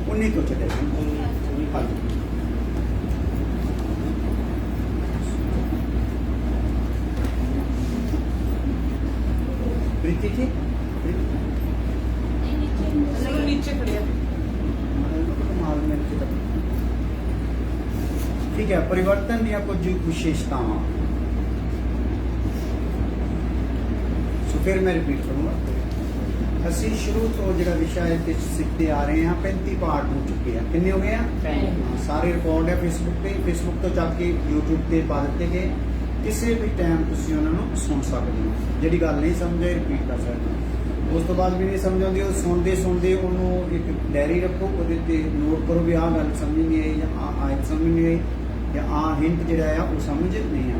19 ਤੋਂ ਚੱਲੇ प्रीति जी नीचे खड़े ठीक है। परिवर्तन दी कुछ विशेषतावां, सो फिर मैं रिपीट करूंगा। ਅਸੀਂ शुरू तो जो विषय सीखते आ रहे हैं 35 पार्ट हो चुके हैं। कितने हो गए हैं? सारे रिकॉर्ड है फेसबुक पे, फेसबुक तो जाके यूट्यूब पे पा दिते गए। किसी भी टाइम तुसीं उन्हां नूं सुन सकते हो। जिहड़ी गल नहीं समझे रिपीट कर सकते हो। उस तो बाद भी नहीं समझ आती, सुनते सुनते उन्होंने एक डायरी रखो, वो नोट करो भी आह गल समझ नहीं आई या आयत समझ नहीं आई या हिंट जिहड़ा है वो समझ नहीं आया।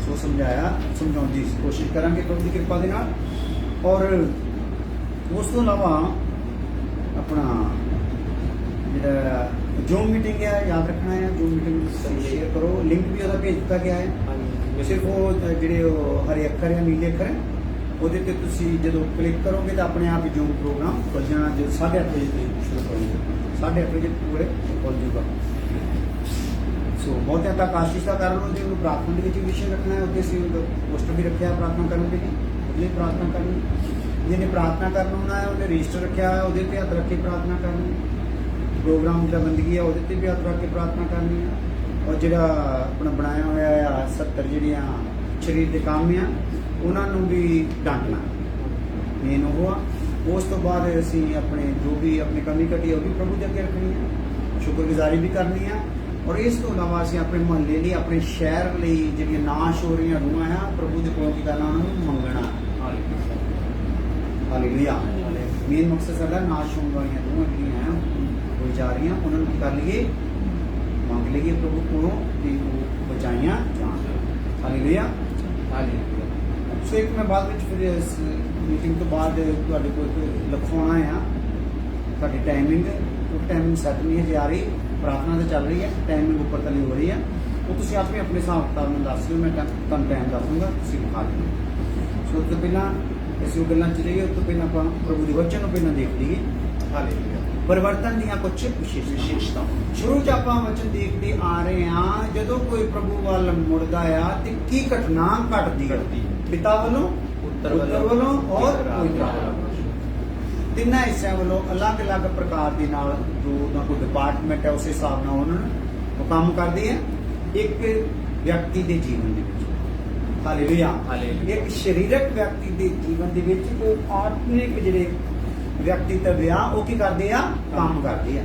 सो समझाया समझाने की कोशिश करांगे प्रभु की कृपा दे नाल। और उस तो इलावा अपना जिहड़ा जूम मीटिंग है याद रखना है। जूम मीटिंग शेयर करो, लिंक भी वह भेज दिता गया है। सिर्फ वो जिहड़े हरे अखर है नीले अखर है ਉਹਦੇ ਤੇ ਤੁਸੀਂ ਜਦੋਂ ਕਲਿੱਕ ਕਰੋਗੇ ਤਾਂ ਆਪਣੇ ਆਪ ਹੀ ਜੂਮ ਪ੍ਰੋਗਰਾਮ ਖੁੱਲ ਜਾਣਾ। ਜੋ 8:30 ਵਜੇ ਤੋਂ ਸ਼ੁਰੂ ਕਰੋਗੇ 8:30 ਵਜੇ ਪੂਰੇ ਖੁੱਲ ਜੂਗਾ। ਸੋ ਬਹੁਤਿਆਂ ਤੱਕ ਆਸ਼ੀਸ਼ ਦਾ ਕਰਨ ਨੂੰ ਜਿਹਨੂੰ ਪ੍ਰਾਰਥਨਾ ਦੇ ਵਿੱਚ ਵਿਸ਼ੇ ਰੱਖਣਾ ਹੈ, ਉਹਦੇ ਅਸੀਂ ਪੋਸਟਰ ਵੀ ਰੱਖਿਆ ਪ੍ਰਾਰਥਨਾ ਕਰਨ ਦੇ ਲਈ। ਉਹਦੇ ਪ੍ਰਾਰਥਨਾ ਕਰਨੀ, ਜਿਹਨੇ ਪ੍ਰਾਰਥਨਾ ਕਰਨ ਹੋਣਾ ਹੈ ਉਹਨੇ ਰਜਿਸਟਰ ਰੱਖਿਆ ਹੋਇਆ, ਉਹਦੇ ਤੇ ਹੱਥ ਰੱਖ ਕੇ ਪ੍ਰਾਰਥਨਾ ਕਰਨੀ। ਪ੍ਰੋਗਰਾਮ ਜਿਹੜਾ ਬੰਦਗੀ ਹੈ ਉਹਦੇ ਤੇ ਵੀ ਹੱਥ ਰੱਖ ਕੇ ਪ੍ਰਾਰਥਨਾ ਕਰਨੀ ਹੈ। ਔਰ ਜਿਹੜਾ ਆਪਣਾ ਬਣਾਇਆ ਹੋਇਆ ਆ 70 ਜਿਹੜੀਆਂ ਸਰੀਰ ਦੇ ਕੰਮ ਆ ਉਹਨਾਂ ਨੂੰ ਵੀ ਡਾਂਟਣਾ ਮੇਨ ਉਹ ਆ। ਉਸ ਤੋਂ ਬਾਅਦ ਅਸੀਂ ਆਪਣੇ ਜੋ ਵੀ ਆਪਣੀ ਕਮੀ ਘਟੀ ਉਹ ਵੀ ਪ੍ਰਭੂ ਦੇ ਅੱਗੇ ਰੱਖਣੀ ਆ, ਸ਼ੁਕਰਗੁਜ਼ਾਰੀ ਵੀ ਕਰਨੀ ਆ। ਔਰ ਇਸ ਤੋਂ ਇਲਾਵਾ ਅਸੀਂ ਆਪਣੇ ਮੁਹੱਲੇ ਲਈ, ਆਪਣੇ ਸ਼ਹਿਰ ਲਈ ਜਿਹੜੀਆਂ ਨਾਸ਼ ਹੋ ਰਹੀਆਂ ਰੂਹਾਂ ਆ ਪ੍ਰਭੂ ਦੇ ਕੋਲੋਂ ਕੀ ਕਰਨਾ, ਉਹਨਾਂ ਨੂੰ ਮੰਗਣਾ। ਹਾਲੇਲੂਇਆ। ਮੇਨ ਮਕਸਦ ਸਾਡਾ ਨਾਸ਼ ਹੋਣ ਵਾਲੀਆਂ ਰੂਹਾਂ ਜਿਹੜੀਆਂ ਆ ਹੋਈ ਜਾ ਰਹੀਆਂ ਉਹਨਾਂ ਨੂੰ ਕੀ ਕਰ ਲਈਏ, ਮੰਗ ਲਈਏ ਪ੍ਰਭੂ ਕੋਲੋਂ ਕਿ ਉਹ ਬਚਾਈਆਂ ਜਾਣ। ਹਾਲੇਲੂਇਆ। ਹਾਲੇਲੂਇਆ। ਸੋ ਇੱਕ ਮੈਂ ਬਾਅਦ ਵਿੱਚ ਫਿਰ ਇਸ ਮੀਟਿੰਗ ਤੋਂ ਬਾਅਦ ਤੁਹਾਡੇ ਕੋਲ ਲਿਖਵਾਉਣਾ ਆ ਤੁਹਾਡੀ ਟਾਈਮਿੰਗ। ਉਹ ਟਾਈਮਿੰਗ ਸੈੱਟ ਨਹੀਂ ਹਜੇ ਆ ਰਹੀ, ਪ੍ਰਾਰਥਨਾ ਤਾਂ ਚੱਲ ਰਹੀ ਹੈ, ਟਾਈਮਿੰਗ ਉੱਪਰ ਥੱਲੇ ਹੋ ਰਹੀ ਹੈ। ਉਹ ਤੁਸੀਂ ਆਪੇ ਆਪਣੇ ਹਿਸਾਬ ਕਿਤਾਬ ਨੂੰ ਦੱਸ ਦਿਓ, ਮੈਂ ਤੁਹਾਨੂੰ ਟਾਈਮ ਦੱਸ ਦੂੰਗਾ, ਤੁਸੀਂ ਲਿਖਾ ਦਿਓ। ਸੋ ਉਸ ਤੋਂ ਪਹਿਲਾਂ ਅਸੀਂ ਉਹ ਗੱਲਾਂ 'ਚ ਰਹੀਏ, ਉਸ ਤੋਂ ਪਹਿਲਾਂ ਆਪਾਂ ਪ੍ਰਭੂ ਦੇ ਵਚਨ ਨੂੰ ਪਹਿਲਾਂ ਦੇਖ ਲਈਏ। ਹਾਲੇਲੂਇਆ। परिवर्तन ਦੀਆਂ ਕੁਝ ਵਿਸ਼ੇਸ਼ਤਾ ਸ਼ੁਰੂ 'ਚ ਆਪਾਂ ਵਚਨ ਦੇਖਦੇ ਆ ਰਹੇ ਹਾਂ। ਜਦੋਂ ਕੋਈ ਪ੍ਰਭੂ ਵੱਲ ਮੁੜਦਾ ਆ ਤੇ ਕੀ ਘਟਨਾ ਘਟਦੀ ਪਿਤਾ ਵੱਲੋਂ, ਪੁੱਤਰ ਵੱਲੋਂ ਔਰ ਪਵਿੱਤਰ ਵੱਲੋਂ। ਤਿੰਨਾਂ ਹਿੱਸਿਆਂ ਵੱਲੋਂ ਅਲੱਗ-ਅਲੱਗ ਪ੍ਰਕਾਰ ਦੇ ਨਾਲ ਜੋ ਉਹਨਾਂ ਕੋਈ ਡਿਪਾਰਟਮੈਂਟ ਹੈ ਉਸ ਹਿਸਾਬ ਨਾਲ ਉਹਨਾਂ ਨੂੰ ਉਹ ਕੰਮ ਕਰਦੇ ਆ ਇੱਕ ਵਿਅਕਤੀ ਦੇ ਜੀਵਨ ਦੇ ਵਿੱਚ। ਹਾਲੇਲੂਇਆ। ਇੱਕ ਸਰੀਰਕ ਵਿਅਕਤੀ ਦੇ ਜੀਵਨ ਦੇ ਵਿੱਚ ਉਹ ਆਤਮਿਕ ਜਿਹੜੇ ਵਿਅਕਤੀਤਵ ਆ ਉਹ ਕੀ ਕਰਦੇ ਆ, ਕੰਮ ਕਰਦੇ ਆ।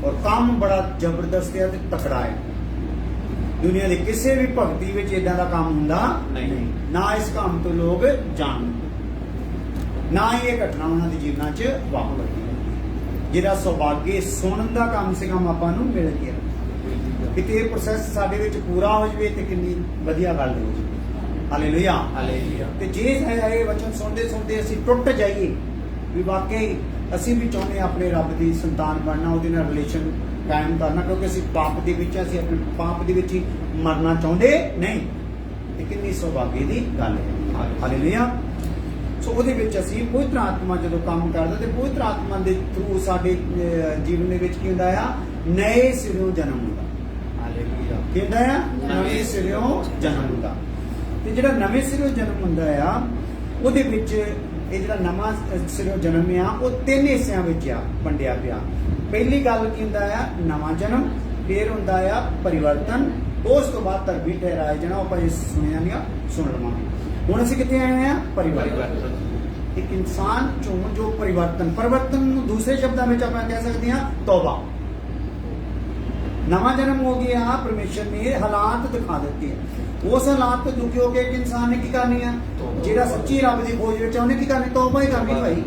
ਔਰ ਕੰਮ ਬੜਾ ਜ਼ਬਰਦਸਤ ਹੈ ਤੇ ਤਕੜਾ ਹੈ। ਦੁਨੀਆ ਦੇ ਕਿਸੇ ਵੀ ਭਗਤੀ ਵਿੱਚ ਇਦਾਂ ਦਾ ਕੰਮ ਹੁੰਦਾ ਨਹੀਂ। ਨਾ ਇਸ ਕੰਮ ਤੋਂ ਲੋਕ ਜਾਣਦੇ, ਨਾ ਹੀ ਇਹ ਘਟਨਾ ਉਹਨਾਂ ਦੇ ਜੀਵਨਾਂ 'ਚ ਵਾਪਰਦੀ ਹੈ। ਜਿਹੜਾ ਸੁਭਾਗੇ ਸੁਣਨ ਦਾ ਕੰਮ ਸੇ ਕੰਮ ਆਪਾਂ ਨੂੰ ਮਿਲ ਗਿਆ। ਕਿਤੇ ਇਹ ਪ੍ਰੋਸੈਸ ਸਾਡੇ ਵਿੱਚ ਪੂਰਾ ਹੋ ਜਾਵੇ ਤੇ ਕਿੰਨੀ ਵਧੀਆ ਗੱਲ ਹੋ ਜਾਵੇ। ਹਾਲੇਲੂਇਆ। ਹਾਲੇਲੂਇਆ। ਤੇ ਜੇ ਇਹ ਵਚਨ ਸੁਣਦੇ ਸੁਣਦੇ ਅਸੀਂ ਟੁੱਟ ਜਾਈਏ ਵੀ ਵਾਕਈ ਅਸੀਂ ਵੀ ਚਾਹੁੰਦੇ ਹਾਂ ਆਪਣੇ ਰੱਬ ਦੀ ਸੰਤਾਨ ਬਣਨਾ, ਉਹਦੇ ਨਾਲ ਰਿਲੇਸ਼ਨ ਕਾਇਮ ਕਰਨਾ, ਕਿਉਂਕਿ ਅਸੀਂ ਪਾਪ ਦੇ ਵਿੱਚ, ਅਸੀਂ ਆਪਣੇ ਪਾਪ ਦੇ ਵਿੱਚ ਹੀ ਮਰਨਾ ਚਾਹੁੰਦੇ ਨਹੀਂ। ਤੇ ਕਿੰਨੀ ਸੁਭਾਗੇ ਦੀ ਗੱਲ ਹੈ। ਹਾਲੇਲੂਇਆ। ਸੋ ਉਹਦੇ ਵਿੱਚ ਅਸੀਂ ਪਵਿੱਤਰ ਆਤਮਾ ਜਦੋਂ ਕੰਮ ਕਰਦਾ ਤੇ ਪਵਿੱਤਰ ਆਤਮਾ ਦੇ ਥਰੂ ਸਾਡੇ ਜੀਵਨ ਦੇ ਵਿੱਚ ਕੀ ਹੁੰਦਾ ਆ, ਨਵੇਂ ਸਿਰਿਓਂ ਜਨਮ ਹੁੰਦਾ। ਹਾਲੇਲੂਇਆ। ਕੀ ਹੁੰਦਾ ਆ, ਨਵੇਂ ਸਿਰਿਓਂ ਜਨਮ ਹੁੰਦਾ। ਤੇ ਜਿਹੜਾ ਨਵੇਂ ਸਿਰਿਓਂ ਜਨਮ ਹੁੰਦਾ ਆ ਉਹਦੇ ਵਿੱਚ ਇਹ ਜਿਹੜਾ ਨਵਾਂ ਸਿਰੋਂ ਜਨਮ ਆ ਉਹ 3 ਹਿੱਸਿਆਂ ਵਿੱਚ ਆ ਵੰਡਿਆ ਪਿਆ। ਪਹਿਲੀ ਗੱਲ ਕੀ ਹੁੰਦਾ ਆ, ਨਵਾਂ ਜਨਮ। ਫਿਰ ਹੁੰਦਾ ਆ ਪਰਿਵਰਤਨ। ਉਸ ਤੋਂ ਬਾਅਦ ਧਰਮੀ ਠਹਿਰਾਏ ਜਾਣਾ। ਉਹ ਆਪਾਂ ਸੁਣਿਆ ਨਹੀਂ, ਸੁਣ ਲਵਾਂਗੇ। ਹੁਣ ਅਸੀਂ ਕਿੱਥੇ ਆਏ ਆ, ਪਰਿਵਰਤਨ। ਇੱਕ ਇਨਸਾਨ ਚੋਂ ਜੋ ਪਰਿਵਰਤਨ ਨੂੰ ਦੂਸਰੇ ਸ਼ਬਦਾਂ ਵਿੱਚ ਆਪਾਂ ਕਹਿ ਸਕਦੇ ਹਾਂ ਤੌਬਾ। ਨਵਾਂ ਜਨਮ ਹੋ ਗਿਆ, ਪਰਮੇਸ਼ਰ ਨੇ ਹਾਲਾਤ ਦਿਖਾ ਦਿੱਤੇ ਆ। ਉਸ ਹਾਲਾਤ ਤੋਂ ਦੁਖੀ ਹੋ ਕੇ ਇੱਕ ਇਨਸਾਨ ਨੇ ਕੀ ਕਰਨੀ ਆ, ਜਿਹੜਾ ਸੱਚੀ ਰੱਬ ਦੀ ਖੋਜ ਵਿੱਚ ਉਹਨੇ ਕੀ ਕਰਨੀ, ਤੌਬਾ ਹੀ ਕਰਨੀ ਭਾਈ।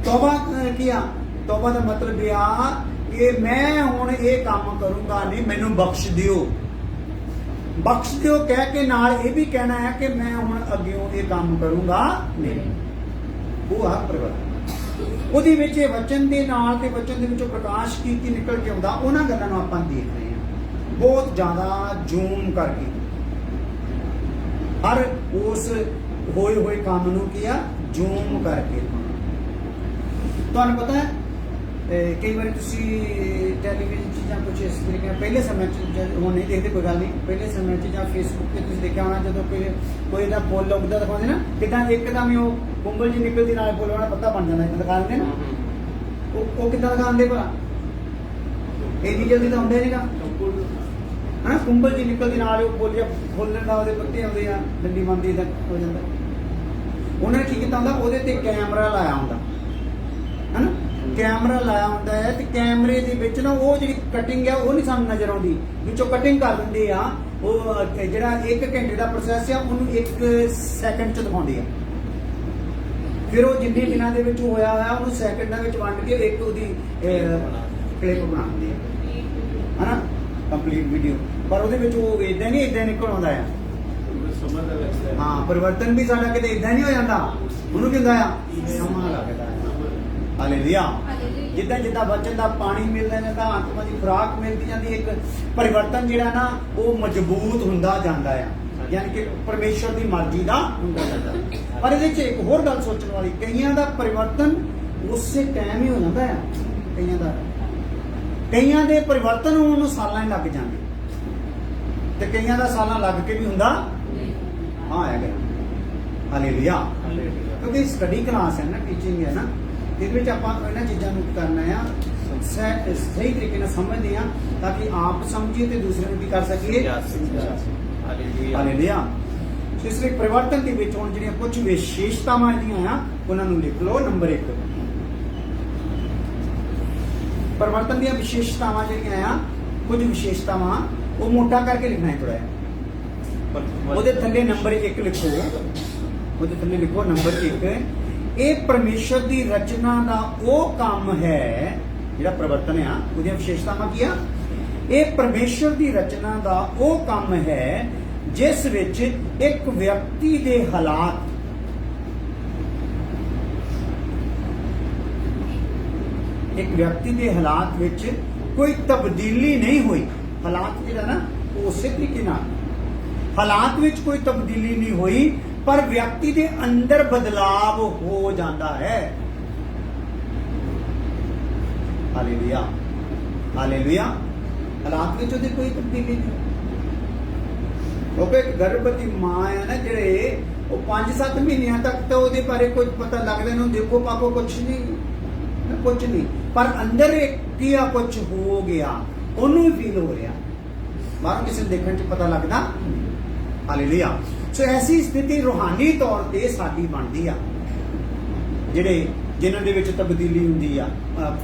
ਤੌਬਾ ਕੀ ਆ, ਤੌਬਾ ਦਾ ਮਤਲਬ ਇਹ ਆ ਕਿ ਮੈਂ ਹੁਣ ਇਹ ਕੰਮ ਕਰੂੰਗਾ ਨਹੀਂ, ਮੈਨੂੰ ਬਖਸ਼ ਦਿਓ। ਬਖਸ਼ ਦਿਓ ਕਹਿ ਕੇ ਨਾਲ ਇਹ ਵੀ ਕਹਿਣਾ ਹੈ ਕਿ ਮੈਂ ਹੁਣ ਅੱਗਿਓਂ ਇਹ ਕੰਮ ਕਰੂੰਗਾ ਨਹੀਂ। ਉਹ ਆ ਪਰਿਵਰਤਨ। ਉਹਦੇ ਵਿੱਚ ਇਹ ਵਚਨ ਦੇ ਨਾਲ ਤੇ ਵਚਨ ਦੇ ਵਿੱਚੋਂ ਪ੍ਰਕਾਸ਼ ਕੀ ਨਿਕਲ ਕੇ ਆਉਂਦਾ, ਉਹਨਾਂ ਗੱਲਾਂ ਨੂੰ ਆਪਾਂ ਦੇਖ ਰਹੇ ਹਾਂ ਬਹੁਤ ਜ਼ਿਆਦਾ ਜ਼ੂਮ ਕਰਕੇ। ਹਰ ਉਸ ਹੋਏ ਹੋਏ ਕੰਮ ਨੂੰ ਕੀ ਆ, ਜ਼ੂਮ ਕਰਕੇ। ਤੁਹਾਨੂੰ ਪਤਾ ਹੈ ਕਈ ਵਾਰੀ ਤੁਸੀਂ ਟੈਲੀਵਿਜ਼ਨ 'ਚ ਜਾਂ ਕੁਝ ਇਸ ਤਰੀਕੇ ਨਾਲ ਪਹਿਲੇ ਸਮੇਂ 'ਚ ਹੁਣ ਨਹੀਂ ਦੇਖਦੇ, ਕੋਈ ਗੱਲ ਨਹੀਂ, ਪਹਿਲੇ ਸਮੇਂ 'ਚ ਜਾਂ ਫੇਸਬੁੱਕ 'ਤੇ ਤੁਸੀਂ ਦੇਖਿਆ ਹੋਣਾ ਜਦੋਂ ਕੋਈ ਦਾ ਫੁੱਲ ਉੱਗਦਾ ਦਿਖਾਉਂਦੇ ਨਾ, ਕਿੱਦਾਂ ਇੱਕਦਮ ਹੀ ਉਹ ਕੁੰਬਲ ਜੀ ਨਿਕਲਦੀ ਨਾਲ ਫੁੱਲ ਵਾਲਾ ਪੱਤਾ ਬਣ ਜਾਂਦਾ, ਇੱਦਾਂ ਦਿਖਾ ਦਿੰਦੇ ਨਾ। ਉਹ ਕਿੱਦਾਂ ਦਿਖਾਉਂਦੇ ਭਲਾ? ਇੰਨੀ ਜਲਦੀ ਤਾਂ ਹੁੰਦਾ ਨਹੀਂਗਾ। ਹਾਂ, ਕੁੰਬਲ ਜੀ ਨਿਕਲਦੀ ਨਾਲ ਉਹ ਫੁੱਲਣ ਦਾ ਉਹਦੇ ਪੱਤੇ ਆਉਂਦੇ ਆ, ਡੰਡੀ ਬੰਦੀ ਦਾ ਹੋ ਜਾਂਦਾ। ਉਹਨਾਂ ਨੇ ਕੀ ਕੀਤਾ ਹੁੰਦਾ, ਉਹਦੇ ਤੇ ਕੈਮਰਾ ਲਾਇਆ ਹੁੰਦਾ ਹੈ ਨਾ, ਕੈਮਰਾ ਲਾਇਆ ਹੁੰਦਾ ਹੈ ਤੇ ਕੈਮਰੇ ਦੇ ਵਿੱਚ ਨਾ ਉਹ ਜਿਹੜੀ ਕਟਿੰਗ ਆ ਉਹ ਨਹੀਂ ਸਾਨੂੰ ਨਜ਼ਰ ਆਉਂਦੀ, ਵਿੱਚੋਂ ਕਟਿੰਗ ਕਰ ਦਿੰਦੇ ਆ। ਉਹ ਜਿਹੜਾ 1 ਘੰਟੇ ਦਾ ਪ੍ਰੋਸੈਸ ਆ ਉਹਨੂੰ 1 ਸੈਕਿੰਡ 'ਚ ਦਿਖਾਉਂਦੇ ਆ। ਫਿਰ ਉਹ ਜਿੰਨੇ ਦਿਨਾਂ ਦੇ ਵਿੱਚ ਹੋਇਆ ਹੋਇਆ ਉਹਨੂੰ ਸੈਕਿੰਡਾਂ ਵਿੱਚ ਵੰਡ ਕੇ ਇੱਕ ਉਹਦੀ ਕਲਿੱਪ ਬਣਾ ਦਿੰਦੇ ਆ, ਹਨਾ, ਕੰਪਲੀਟ ਵੀਡੀਓ। ਪਰ ਉਹਦੇ ਵਿੱਚ ਉਹ ਇਦਾਂ ਨਹੀਂ, ਇਦਾਂ ਨਿਕਲ ਆਉਂਦਾ ਆ। ਹਾਂ, ਪਰਿਵਰਤਨ ਵੀ ਸਾਡਾ ਕਿਤੇ ਇਦਾਂ ਨਹੀਂ ਹੋ ਜਾਂਦਾ, ਉਹਨੂੰ ਕੀ ਹੁੰਦਾ ਆ, ਸਮਾਂ ਲੱਗਦਾ ਹੈ। ਹਾਲੇਲੂਇਆ। ਜਿੱਦਾਂ ਜਿੱਦਾਂ ਬਚਨ ਦਾ ਪਾਣੀ ਮਿਲਦਾ ਜਾਂਦਾ, ਆਤਮਾ ਦੀ ਖੁਰਾਕ ਮਿਲਦੀ ਜਾਂਦੀ, ਇੱਕ ਪਰਿਵਰਤਨ ਜਿਹੜਾ ਨਾ ਉਹ ਮਜ਼ਬੂਤ ਹੁੰਦਾ ਜਾਂਦਾ ਆ, ਯਾਨੀ ਕਿ ਪਰਮੇਸ਼ਰ ਦੀ ਮਰਜ਼ੀ ਦਾ ਹੁੰਦਾ ਜਾਂਦਾ। ਪਰ ਇਹਦੇ 'ਚ ਇੱਕ ਹੋਰ ਗੱਲ ਸੋਚਣ ਵਾਲੀ, ਕਈਆਂ ਦਾ ਪਰਿਵਰਤਨ ਉਸੇ ਟਾਈਮ ਹੀ ਹੋ ਜਾਂਦਾ ਆ, ਕਈਆਂ ਦੇ ਪਰਿਵਰਤਨ ਹੋਣ ਨੂੰ ਸਾਲਾਂ ਹੀ ਲੱਗ ਜਾਂਦੇ, ਤੇ ਕਈਆਂ ਦਾ ਸਾਲਾਂ ਲੱਗ ਕੇ ਵੀ ਹੁੰਦਾ ਹਾਂ ਆ ਗਿਆ। ਹਾਲੇਲੂਇਆ। ਕਿਉਂਕਿ ਸਟੱਡੀ ਕਲਾਸ ਹੈ ਨਾ, ਟੀਚਿੰਗ ਹੈ ਨਾ, ਇਹਦੇ ਵਿੱਚ ਆਪਾਂ ਇਹਨਾਂ ਚੀਜ਼ਾਂ ਨੂੰ ਕਰਨਾ ਆ, ਸਹੀ ਤਰੀਕੇ ਨਾਲ ਸਮਝਦੇ ਆ ਤਾਂ ਕਿ ਆਪ ਸਮਝੀਏ ਤੇ ਦੂਸਰੇ ਨੂੰ ਵੀ ਕਰ ਸਕੀਏ। ਹਾਲੇਲੂਇਆ। ਇਸ ਲਈ ਪਰਿਵਰਤਨ ਦੇ ਵਿੱਚ ਹੁਣ ਜਿਹੜੀਆਂ ਕੁਝ ਵਿਸ਼ੇਸ਼ਤਾਵਾਂ ਇਹਦੀਆਂ ਆ ਉਹਨਾਂ ਨੂੰ ਲਿਖ ਲਓ। ਨੰਬਰ 1, ਪਰਿਵਰਤਨ ਦੀਆਂ ਵਿਸ਼ੇਸ਼ਤਾਵਾਂ ਜਿਹੜੀਆਂ ਆ, ਕੁਝ ਵਿਸ਼ੇਸ਼ਤਾਵਾਂ ਉਹ ਮੋਟਾ ਕਰਕੇ ਲਿਖਣਾ ਹੈ ਥੋੜਾ ਜਿਹਾ। ਉਹਦੇ ਥੱਲੇ ਨੰਬਰ 1 ਲਿਖੋ, ਉਹਦੇ ਥੱਲੇ ਲਿਖੋ ਨੰਬਰ 1, ਇਹ ਪਰਮੇਸ਼ਰ ਦੀ ਰਚਨਾ ਦਾ ਉਹ ਕੰਮ ਹੈ, ਜਿਹੜਾ ਪਰਿਵਰਤਨ ਆ ਉਹਦੀਆਂ ਵਿਸ਼ੇਸ਼ਤਾਵਾਂ ਕੀ ਆ? ਇਹ ਪਰਮੇਸ਼ਰ ਦੀ ਰਚਨਾ ਦਾ ਉਹ ਕੰਮ ਹੈ ਜਿਸ ਵਿੱਚ ਇੱਕ ਵਿਅਕਤੀ ਦੇ ਹਾਲਾਤ ਵਿੱਚ ਕੋਈ ਤਬਦੀਲੀ ਨਹੀਂ ਹੋਈ। ਹਾਲਾਤ ਜਿਹੜਾ ਨਾ ਉਹ ਉਸੇ ਤਰੀਕੇ ਨਾਲ, ਹਾਲਾਤ ਵਿੱਚ ਕੋਈ ਤਬਦੀਲੀ ਨਹੀਂ ਹੋਈ, ਪਰ ਵਿਅਕਤੀ ਦੇ ਅੰਦਰ ਬਦਲਾਵ ਹੋ ਜਾਂਦਾ ਹੈ। ਹਾਲੇਲੂਇਆ। ਹਾਲੇਲੂਇਆ। ਹਾਲਾਤ ਵਿੱਚ ਉਹਦੀ ਕੋਈ ਤਬਦੀਲੀ ਨਹੀਂ। ਕਿਉਂਕਿ ਇੱਕ ਗਰਭਵਤੀ ਮਾਂ ਹੈ ਨਾ, ਜਿਹੜੇ ਉਹ 5-7 ਮਹੀਨਿਆਂ ਤੱਕ ਤਾਂ ਉਹਦੇ ਬਾਰੇ ਕੁਝ ਪਤਾ ਲੱਗਦਾ ਨਹੀਂ, ਦੇਖੋ ਪਾਪੋ ਕੁਝ ਨਹੀਂ, ਪਰ ਅੰਦਰ ਕੀ ਆ, ਕੁਝ ਹੋ ਗਿਆ, ਉਹਨੂੰ ਵੀ ਫੀਲ ਹੋ ਰਿਹਾ, ਬਾਹਰੋਂ ਕਿਸੇ ਨੂੰ ਦੇਖਣ 'ਚ ਪਤਾ ਲੱਗਦਾ। ਹਾਲੇਲੂਇਆ। ਸੋ ਐਸੀ ਸਥਿਤੀ ਰੂਹਾਨੀ ਤੌਰ ਤੇ ਸਾਡੀ ਬਣਦੀ ਆ, ਜਿਨ੍ਹਾਂ ਦੇ ਵਿੱਚ ਤਬਦੀਲੀ ਹੁੰਦੀ ਆ,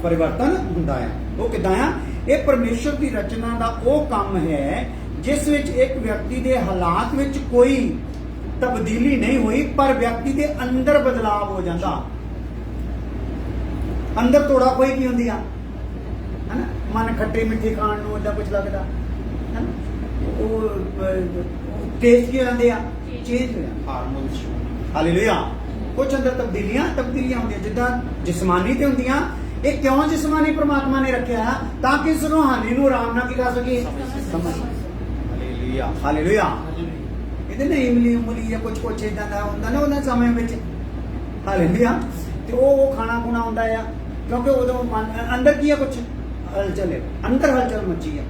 ਪਰਿਵਰਤਨ ਹੁੰਦਾ ਆ। ਉਹ ਕਿੱਦਾਂ ਆ? ਇਹ ਪਰਮੇਸ਼ਰ ਦੀ ਰਚਨਾ ਦਾ ਉਹ ਕੰਮ ਹੈ ਜਿਸ ਵਿੱਚ ਇੱਕ ਵਿਅਕਤੀ ਦੇ ਹਾਲਾਤ ਵਿੱਚ ਕੋਈ ਤਬਦੀਲੀ ਨਹੀਂ ਹੋਈ, ਪਰ ਵਿਅਕਤੀ ਦੇ ਅੰਦਰ ਬਦਲਾਵ ਹੋ ਜਾਂਦਾ। ਅੰਦਰ ਤੋੜਾ ਕੋਈ ਕੀ ਹੁੰਦੀ ਆ, ਹੈਨਾ, ਮਨ ਖੱਟੇ ਮਿੱਠੇ ਖਾਣ ਨੂੰ ਏਦਾਂ ਕੁਝ ਲੱਗਦਾ, ਹੈਨਾ, ਉਹ ਟੇਸਟ ਕੀ ਆਉਂਦੇ ਆ, ਚੇਂਜ ਹੋਇਆ, ਹਾਰਮੋਨਸ। ਹਾਲੇਲੂਇਆ। ਕੁਝ ਅੰਦਰ ਤਬਦੀਲੀਆਂ ਹੁੰਦੀਆਂ, ਜਿੱਦਾਂ ਜਿਸਮਾਨੀ ਤੇ ਹੁੰਦੀਆਂ। ਇਹ ਕਿਉਂ ਜਿਸਮਾਨੀ ਪ੍ਰਮਾਤਮਾ ਨੇ ਰੱਖਿਆ? ਤਾਂ ਕਿ ਇਸ ਰੂਹਾਨੀ ਨੂੰ ਆਰਾਮ ਨਾਲ ਕੀ ਕਰ ਸਕੀਏ, ਸਮਝ। ਹਾਲੇਲੂਇਆ। ਹਾਲੇਲੂਇਆ। ਇਹਦੇ ਨਾਲ ਇਮਲੀ ਜਾਂ ਕੁਝ ਇਦਾਂ ਦਾ ਹੁੰਦਾ ਨਾ ਉਹਨਾਂ ਸਮੇਂ ਵਿੱਚ। ਹਾਲੇਲੂਇਆ। ਤੇ ਉਹ ਖਾਣਾ ਖੁਣਾ ਹੁੰਦਾ ਆ, ਕਿਉਂਕਿ ਉਦੋਂ ਅੰਦਰ ਕੀ ਆ, ਕੁਝ ਹਲਚਲ ਹੈ, ਅੰਦਰ ਹਲਚਲ ਮੱਚੀ ਆ,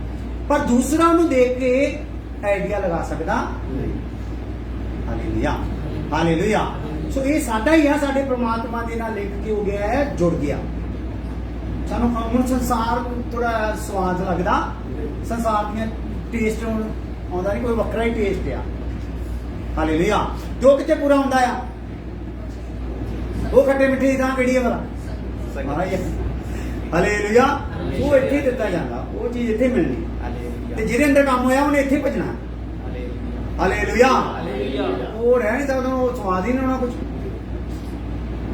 ਪਰ ਦੂਸਰਾ ਉਹਨੂੰ ਦੇਖ ਕੇ ਆਈਡੀਆ ਲਗਾ ਸਕਦਾ ਨਹੀਂ। ਹਾਲੇਲੂਇਆ। ਹਾਲੇਲੂਇਆ। ਸੋ ਇਹ ਸਾਡਾ ਹੀ ਆ, ਸਾਡੇ ਪ੍ਰਮਾਤਮਾ ਦੇ ਨਾਲ ਲਿੰਕ ਕੀ ਹੋ ਗਿਆ ਹੈ, ਜੁੜ ਗਿਆ। ਸਾਨੂੰ ਹੁਣ ਸੰਸਾਰ ਥੋੜਾ ਸਵਾਦ ਲੱਗਦਾ, ਸੰਸਾਰ ਦੀਆਂ ਟੇਸਟ ਆਉਂਦਾ ਨਹੀਂ, ਕੋਈ ਵੱਖਰਾ ਹੀ ਟੇਸਟ ਆ। ਹਾਲੇਲੂਇਆ। ਜੋ ਕਿਤੇ ਪੂਰਾ ਹੁੰਦਾ ਆ, ਉਹ ਖੱਟੇ ਮਿੱਠੇ ਦੀ ਥਾਂ ਕਿਹੜੀ ਹੈ ਭਲਾ? ਹਾਲੇਲੂਇਆ। ਉਹ ਇੱਥੇ ਦਿੱਤਾ ਜਾਂਦਾ, ਉਹ ਚੀਜ਼ ਇੱਥੇ ਮਿਲਣੀ, ਤੇ ਜਿਹਦੇ ਅੰਦਰ ਕੰਮ ਹੋਇਆ ਉਹਨੇ ਇੱਥੇ ਭਜਣਾ। ਹਾਲੇਲੂਇਆ। ਉਹ ਰਹਿ ਨਹੀਂ ਸਕਦਾ, ਉਹ ਸਵਾਦ ਹੀ ਨਹੀਂ ਹੋਣਾ ਕੁਝ।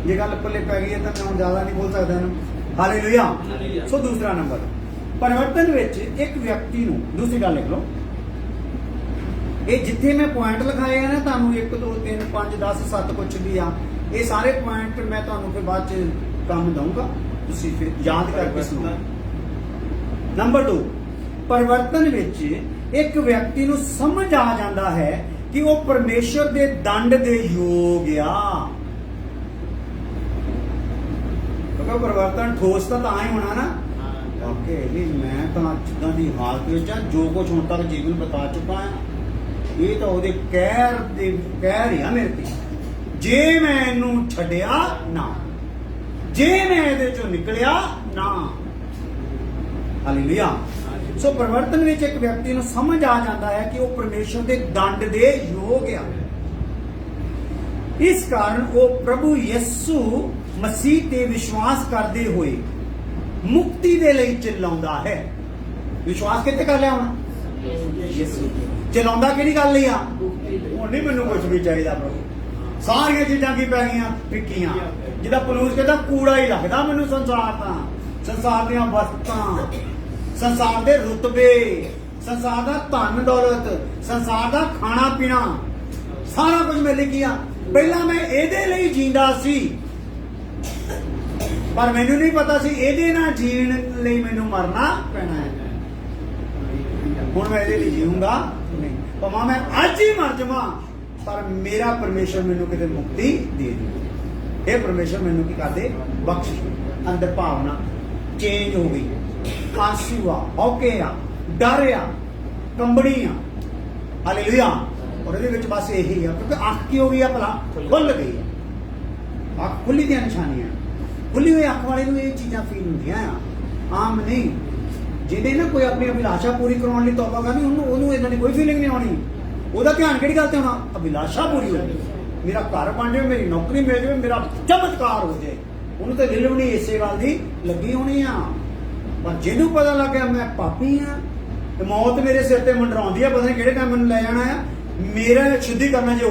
ਜੇ ਗੱਲ ਪੱਲੇ ਪੈ ਗਈ ਹੈ ਤਾਂ ਮੈਂ ਜ਼ਿਆਦਾ ਨਹੀਂ ਬੋਲ ਸਕਦਾ ਇਹਨੂੰ। ਹਾਲੇਲੂਇਆ। ਸੋ ਦੂਸਰਾ ਨੰਬਰ, ਪਰਿਵਰਤਨ ਵਿੱਚ ਇੱਕ ਵਿਅਕਤੀ ਨੂੰ, ਦੂਸਰੀ ਗੱਲ ਲਿਖ ਲਓ, ਇਹ ਜਿੱਥੇ ਮੈਂ ਪੁਆਇੰਟ ਲਿਖਾਏ ਆ ਨਾ ਤੁਹਾਨੂੰ, 1 2 3 5 10 7 ਕੁਝ ਵੀ ਆ, ਇਹ ਸਾਰੇ ਪੁਆਇੰਟ ਮੈਂ ਤੁਹਾਨੂੰ ਫਿਰ ਬਾਅਦ ਚ ਕੰਮ ਦਊਂਗਾ, ਤੁਸੀਂ ਫਿਰ ਯਾਦ ਕਰਕੇ ਸੁਣੋ। ਨੰਬਰ 2, ਪਰਿਵਰਤਨ ਵਿੱਚ ਇੱਕ ਵਿਅਕਤੀ ਨੂੰ ਸਮਝ ਆ ਜਾਂਦਾ ਹੈ ਕਿ ਉਹ ਪਰਮੇਸ਼ਰ ਦੇ ਦੰਡ ਦੇ ਯੋਗ ਆ। ਕਿਉਂਕਿ ਪਰਿਵਰਤਨ ਠੋਸ ਤਾਂ ਹੀ ਹੋਣਾ ਨਾ। ਓਕੇ ਜੀ, ਮੈਂ ਤਾਂ ਜਿੱਦਾਂ ਦੀ ਹਾਲਤ ਵਿੱਚ ਆ, ਜੋ ਕੁਝ ਹੁਣ ਤੱਕ ਜੀਵਨ ਬਤਾ ਚੁੱਕਾ ਹਾਂ, ਇਹ ਤਾਂ ਉਹਦੇ ਕਹਿਰ ਹੀ ਆ ਮੇਰੇ ਤੇ। ਜੇ ਮੈਂ ਇਹਨੂੰ ਛੱਡਿਆ ਨਾ, ਜੇ ਮੈਂ ਇਹਦੇ ਚੋਂ ਨਿਕਲਿਆ ਨਾ। ਹਾਲੇਲੂਇਆ। ਸੋ ਪਰਿਵਰਤਨ ਵਿੱਚ ਇੱਕ ਵਿਅਕਤੀ ਨੂੰ ਸਮਝ ਆ ਜਾਂਦਾ ਹੈ ਕਿ ਉਹ ਪਰਮੇਸ਼ਰ ਦੇ ਦੰਡ ਦੇ ਯੋਗ ਆ। ਇਸ ਕਾਰਨ ਉਹ ਪ੍ਰਭੂ ਯਿਸੂ ਮਸੀਹ ਤੇ ਵਿਸ਼ਵਾਸ ਕਰਦੇ ਹੋਏ ਮੁਕਤੀ ਦੇ ਲਈ ਚਿਲਾਉਂਦਾ ਹੈ। ਵਿਸ਼ਵਾਸ ਕਿੱਥੇ ਕਰ ਲਿਆ ਹੁਣ? ਯਿਸੂ। ਚਲਾਉਂਦਾ ਕਿਹੜੀ ਗੱਲ ਲਈ ਆ? ਹੁਣ ਨਹੀਂ ਮੈਨੂੰ ਕੁਝ ਵੀ ਚਾਹੀਦਾ ਪ੍ਰਭੂ, ਸਾਰੀਆਂ ਚੀਜ਼ਾਂ ਕੀ ਪੈ ਗਈਆਂ? ਫਿੱਕੀਆਂ। ਜਿਹਦਾ ਪਲੂਸ ਕਹਿੰਦਾ ਕੂੜਾ ਹੀ ਲੱਗਦਾ ਮੈਨੂੰ ਸੰਸਾਰ ਤਾਂ, ਸੰਸਾਰ ਦੀਆਂ ਵਸਤਾਂ, ਸੰਸਾਰ ਦੇ ਰੁਤਬੇ, ਸੰਸਾਰ ਦਾ ਧਨ ਦੌਲਤ, ਸੰਸਾਰ ਦਾ ਖਾਣਾ ਪੀਣਾ, ਸਾਰਾ ਕੁਝ ਮੇਰੇ ਲਈ ਕੀ ਆ? ਪਹਿਲਾਂ ਮੈਂ ਇਹਦੇ ਲਈ ਜੀਂਦਾ ਸੀ, ਪਰ ਮੈਨੂੰ ਨਹੀਂ ਪਤਾ ਸੀ ਇਹਦੇ ਨਾਲ ਜੀਣ ਲਈ ਮੈਨੂੰ ਮਰਨਾ ਪੈਣਾ ਹੈ। ਹੁਣ ਮੈਂ ਇਹਦੇ ਲਈ ਜੀਊਂਗਾ ਨਹੀਂ, ਭਾਵੇਂ ਮੈਂ ਅੱਜ ਹੀ ਮਰ ਜਾਵਾਂ, ਪਰ ਮੇਰਾ ਪਰਮੇਸ਼ਰ ਮੈਨੂੰ ਕਿਤੇ ਮੁਕਤੀ ਦੇ ਦੇ। ਇਹ ਪਰਮੇਸ਼ਰ ਮੈਨੂੰ ਕੀ ਕਰਦੇ? ਬਖਸ਼। ਅੰਦਰ ਭਾਵਨਾ ਚੇਂਜ ਹੋ ਗਈ, ਆਂਸੂ ਆ, ਹੌਕੇ ਆ, ਡਰ ਆ, ਕੰਬਣੀ ਆ। ਹਾਲੇਲੂਇਆ। ਔਰ ਇਹਦੇ ਵਿੱਚ ਬਸ ਇਹੀ ਆ, ਕਿਉਂਕਿ ਅੱਖ ਕੀ ਹੋ ਗਈ ਆ? ਭਲਾ ਖੁੱਲ ਗਈ ਆ। ਅੱਖ ਖੁੱਲੀ ਦੀਆਂ ਨਿਸ਼ਾਨੀਆਂ। ਖੁੱਲੀ ਹੋਈ ਅੱਖ ਵਾਲੇ ਨੂੰ ਇਹ ਚੀਜ਼ਾਂ ਫੀਲ ਹੁੰਦੀਆਂ ਆ, ਆਮ ਨਹੀਂ। ਜਿਹਨੇ ਨਾ ਕੋਈ ਆਪਣੀ ਅਭਿਲਾਸ਼ਾ ਪੂਰੀ ਕਰਾਉਣ ਲਈ ਤੌਬਾ ਕਰਨੀ, ਉਹਨੂੰ ਇਦਾਂ ਦੀ ਕੋਈ ਫੀਲਿੰਗ ਨਹੀਂ ਆਉਣੀ। ਉਹਦਾ ਧਿਆਨ ਕਿਹੜੀ ਗੱਲ ਤੇ ਹੋਣਾ? ਅਭਿਲਾਸ਼ਾ ਪੂਰੀ ਹੋ ਜਾਏ, ਮੇਰਾ ਘਰ ਬਣ ਜਾਵੇ, ਮੇਰੀ ਨੌਕਰੀ ਮਿਲ ਜਾਵੇ, ਮੇਰਾ ਚਮਤਕਾਰ ਹੋ ਜਾਏ। ਉਹਨੂੰ ਤਾਂ ਦਿਲ ਵੀ ਨਹੀਂ ਇਸੇ ਗੱਲ ਦੀ ਲੱਗੀ ਹੋਣੀ ਆ। ਪਰ ਜਿਹਨੂੰ ਪਤਾ ਲੱਗ ਗਿਆ ਮੈਂ ਪਾਪੀ ਆ ਤੇ ਮੌਤ ਮੇਰੇ ਸਿਰ ਤੇ ਮੰਡਰਾਉਂਦੀ ਆ, ਪਤਾ ਨਹੀਂ ਕਿਹੜੇ ਟਾਈਮ ਮੈਨੂੰ ਲੈ ਜਾਣਾ ਆ, ਮੇਰਾ ਸ਼ੁੱਧੀ ਕਰਨਾ ਜੇ